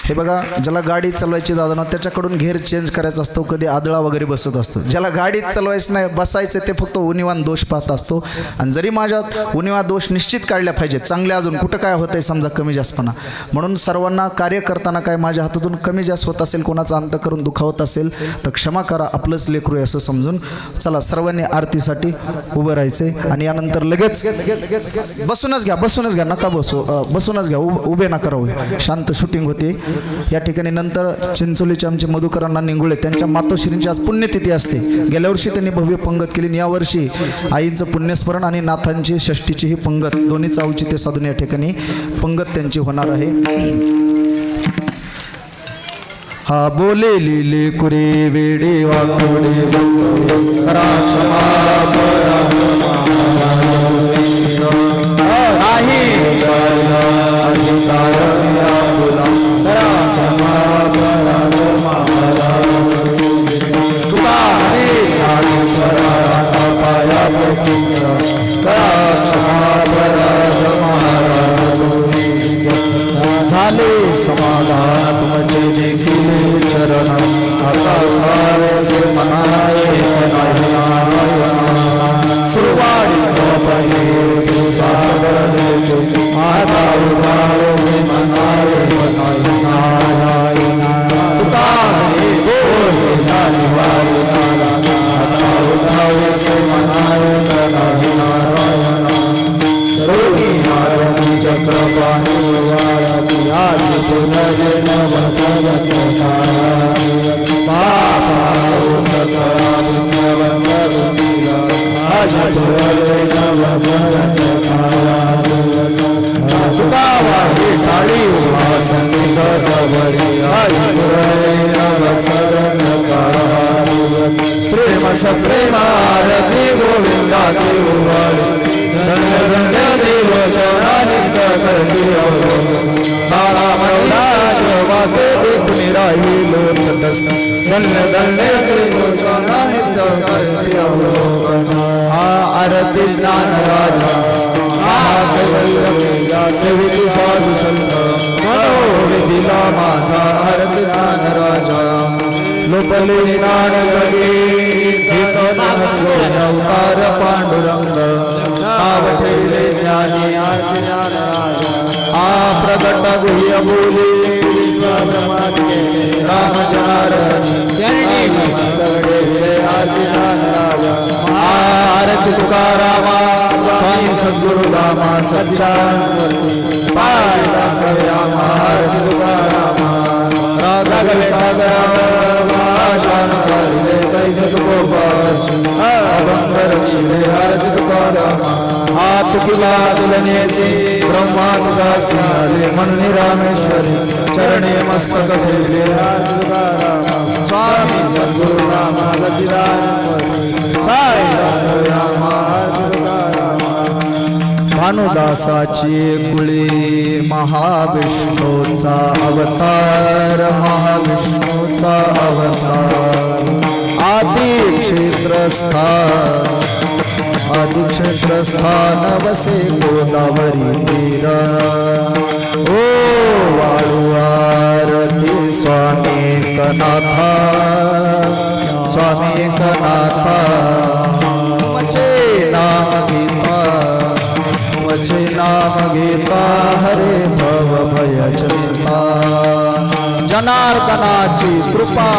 हे बघा, ज्याला गाडी चालवायची दादा ना, त्याच्याकडून घेर चेंज करायचा असतो, कधी आदळा वगैरे बसत असतो. ज्याला गाडी चालवायची नाही, बसायचं, ते फक्त उणीवान दोष पाहत असतो. आणि जरी माझ्यात उणीवा दोष निश्चित काढल्या पाहिजेत, चांगले अजून कुठं काय होतंय समजा कमी जास्तपणा, म्हणून सर्वांना कार्य करताना काय माझ्या हातातून कमी जास्त होत असेल, कोणाचा अंत करून दुखावत असेल तर क्षमा करा, आपलंच लेकरू आहे असं समजून चला सर्वांनी आरतीसाठी उभं राहायचंय. आणि यानंतर लगेच बसूनच घ्या, नका बसूनच घ्या, उभे नका राहू, शांत शूटिंग होते या ठिकाणी. नंतर चिंचोलीचे आमचे मधुकर अण्णा निंगोळे, त्यांच्या मातोश्रींची आज पुण्यतिथी असते. गेल्या वर्षी त्यांनी भव्य पंगत केली, यावर्षी आईंचं पुण्यस्मरण आणि नाथांची षष्टीची ही पंगत, दोन्हीचं औचित्य साधून या ठिकाणी पंगत त्यांची होणार आहे. हा बोलेली लेकुरे वेडे वाकोडे झाले समाधान तुमचे जे केले चरण, आता से मनाए सुरवाडी पहिले सागर आता उभार से मनाए तुकारे बोले नारायण, आता उभार से मनाए नारायण. रोगी नारायण चक्रपाणी आज पुनर्जन्म भगवत पापा आज पुनर्जन्म भगवत तुकावाही काळी संत जवळी आज पुनर्जन्म सरण प्रेम सप्रेमारती गोविंदा देव धन्य देव चरणानित करती तारा मैदान वाके देखुनी राहिलो तटस्थ धन्य देव चरणानित करती आरती ज्ञान राजा सेविती साधू संत मनोविधीला माझा आरती ज्ञान राजा लोपले ज्ञान जगे अवतार पांडुरंग आवठेले ज्ञानी आरती ज्ञान राजा प्रगट गुह्य बोले रामचंद्र आरती ज्ञान राजा आरती तुकारामा स्वामी सद्गुरु रामा सच्चानंद पायला कयामा आरती तुकारामा राधा सागर शान करले कैसे गोपाच अभंग रक्षिले आरती तुकारामा हाथ की बात लेने से ब्रह्मा तुदासी मन रामेश्वरी चरणे मस्तक ठेवले स्वामी सद्गुरु भानुदासाची कुळी महाविष्णूचा अवतार महाविष्णूचा अवतार आदिक्षेत्रस्थान वसे गोदावरी तीर ओ वाळुवारती स्वामी कनाथा वचे नाम गीता हरे भव भय चिंता जनार्दनाची कृपा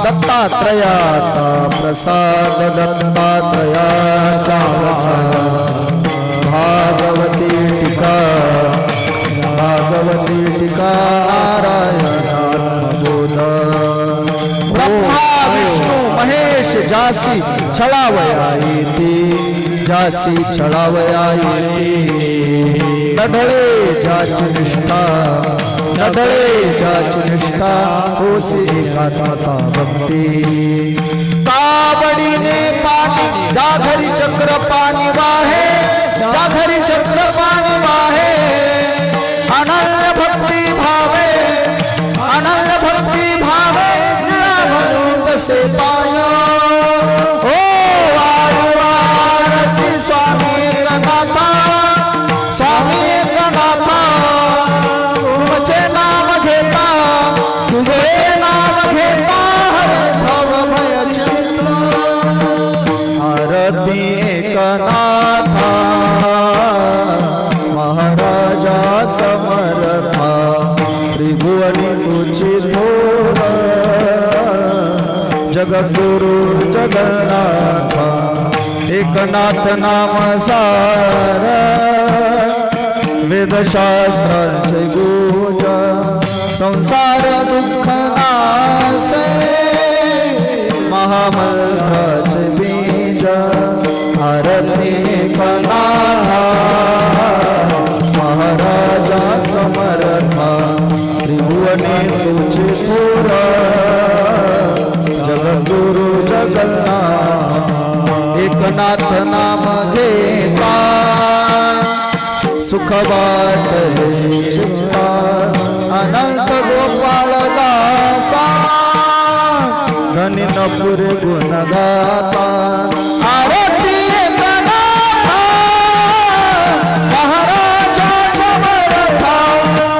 दत्तात्रयाचा प्रसाद दत्तात्रयाचा प्रसाद भागवती टीका नारायणात्मबोध ब्रह्मा विष्णू महेश जासी छळावया येती नढळे जाची निष्ठा होसी एकात्मता भक्ती कावडीने पाणी ज्या घरी चक्र पाणी वाहे अनन्य भक्ती भावे निळा म्हणून तसे पाय ओ वाळुवारती स्वामी एकनाथा तुझे नाम घेता हरे भव भय चिंता आरती एकनाथा महाराजा समर्था त्रिभुवनी तुझी थोर जगद्गुरु जगन्नाथा एकनाथ नाम सार वेदशास्त्रांचे गुज संसार दुःख नासे महामंत्राचे बीज आरती एकनाथा महाराजा समर्था त्रिभुवने तुझे थोर जगद्गुरु जगन्नाथ एकनाथ नाम घेता सुख वाटले चित्ता अनंत गोपाळ दासा धनी नपुरे गुण गाता आरती एकनाथा महाराजा समर्था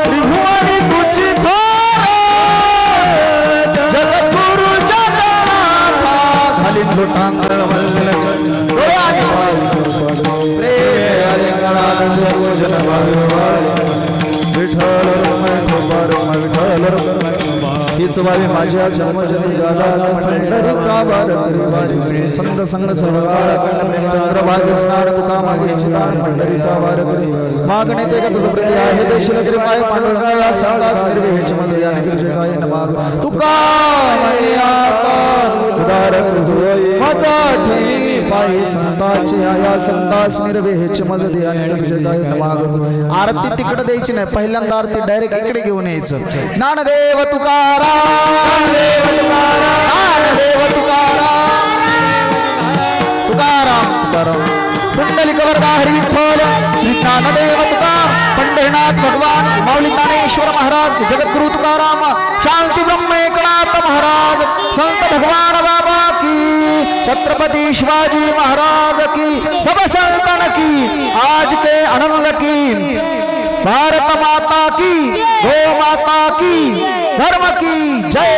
त्रिभुवनी तुझी थोर जगद्गुरु जगन्नाथा घालीन लोटांगण वल्ल विठ्ठल हीच वारी माझ्या जन्मजन्मी पंढरीचा वारी संत संग सर्व चंद्रभागे स्नान तुका मागे चितान पंढरीचा वार करी मागणे ते का तुझं प्रिय आहे देशील तरी पाय पांडुरंगा या साळास निर्वेच मध्ये या निकृष्ट काय न माग तुका म्हणे आता उदारक होय माझा ठेवी पायी संताची आया संतास निर्वेच मध्ये या निकृष्ट काय न माग आरती तिकडे द्यायची नाही पहिल्यांदा आरती डायरेक्ट इकडे घेऊन यायचं ज्ञानदेव तुकाराम पुंडलिक वरदा हरी विठ्ठल श्री ज्ञानदेव तुका पंढरीनाथ भगवान माऊली ज्ञानेश्वर महाराज जगद्गुरु तुकाराम शांती ब्रह्म एकनाथ महाराज संत भगवान बाबा की छत्रपति शिवाजी महाराज की सब संतन की आज के आनंद की भारत माता की गौ माता की धर्म की जय।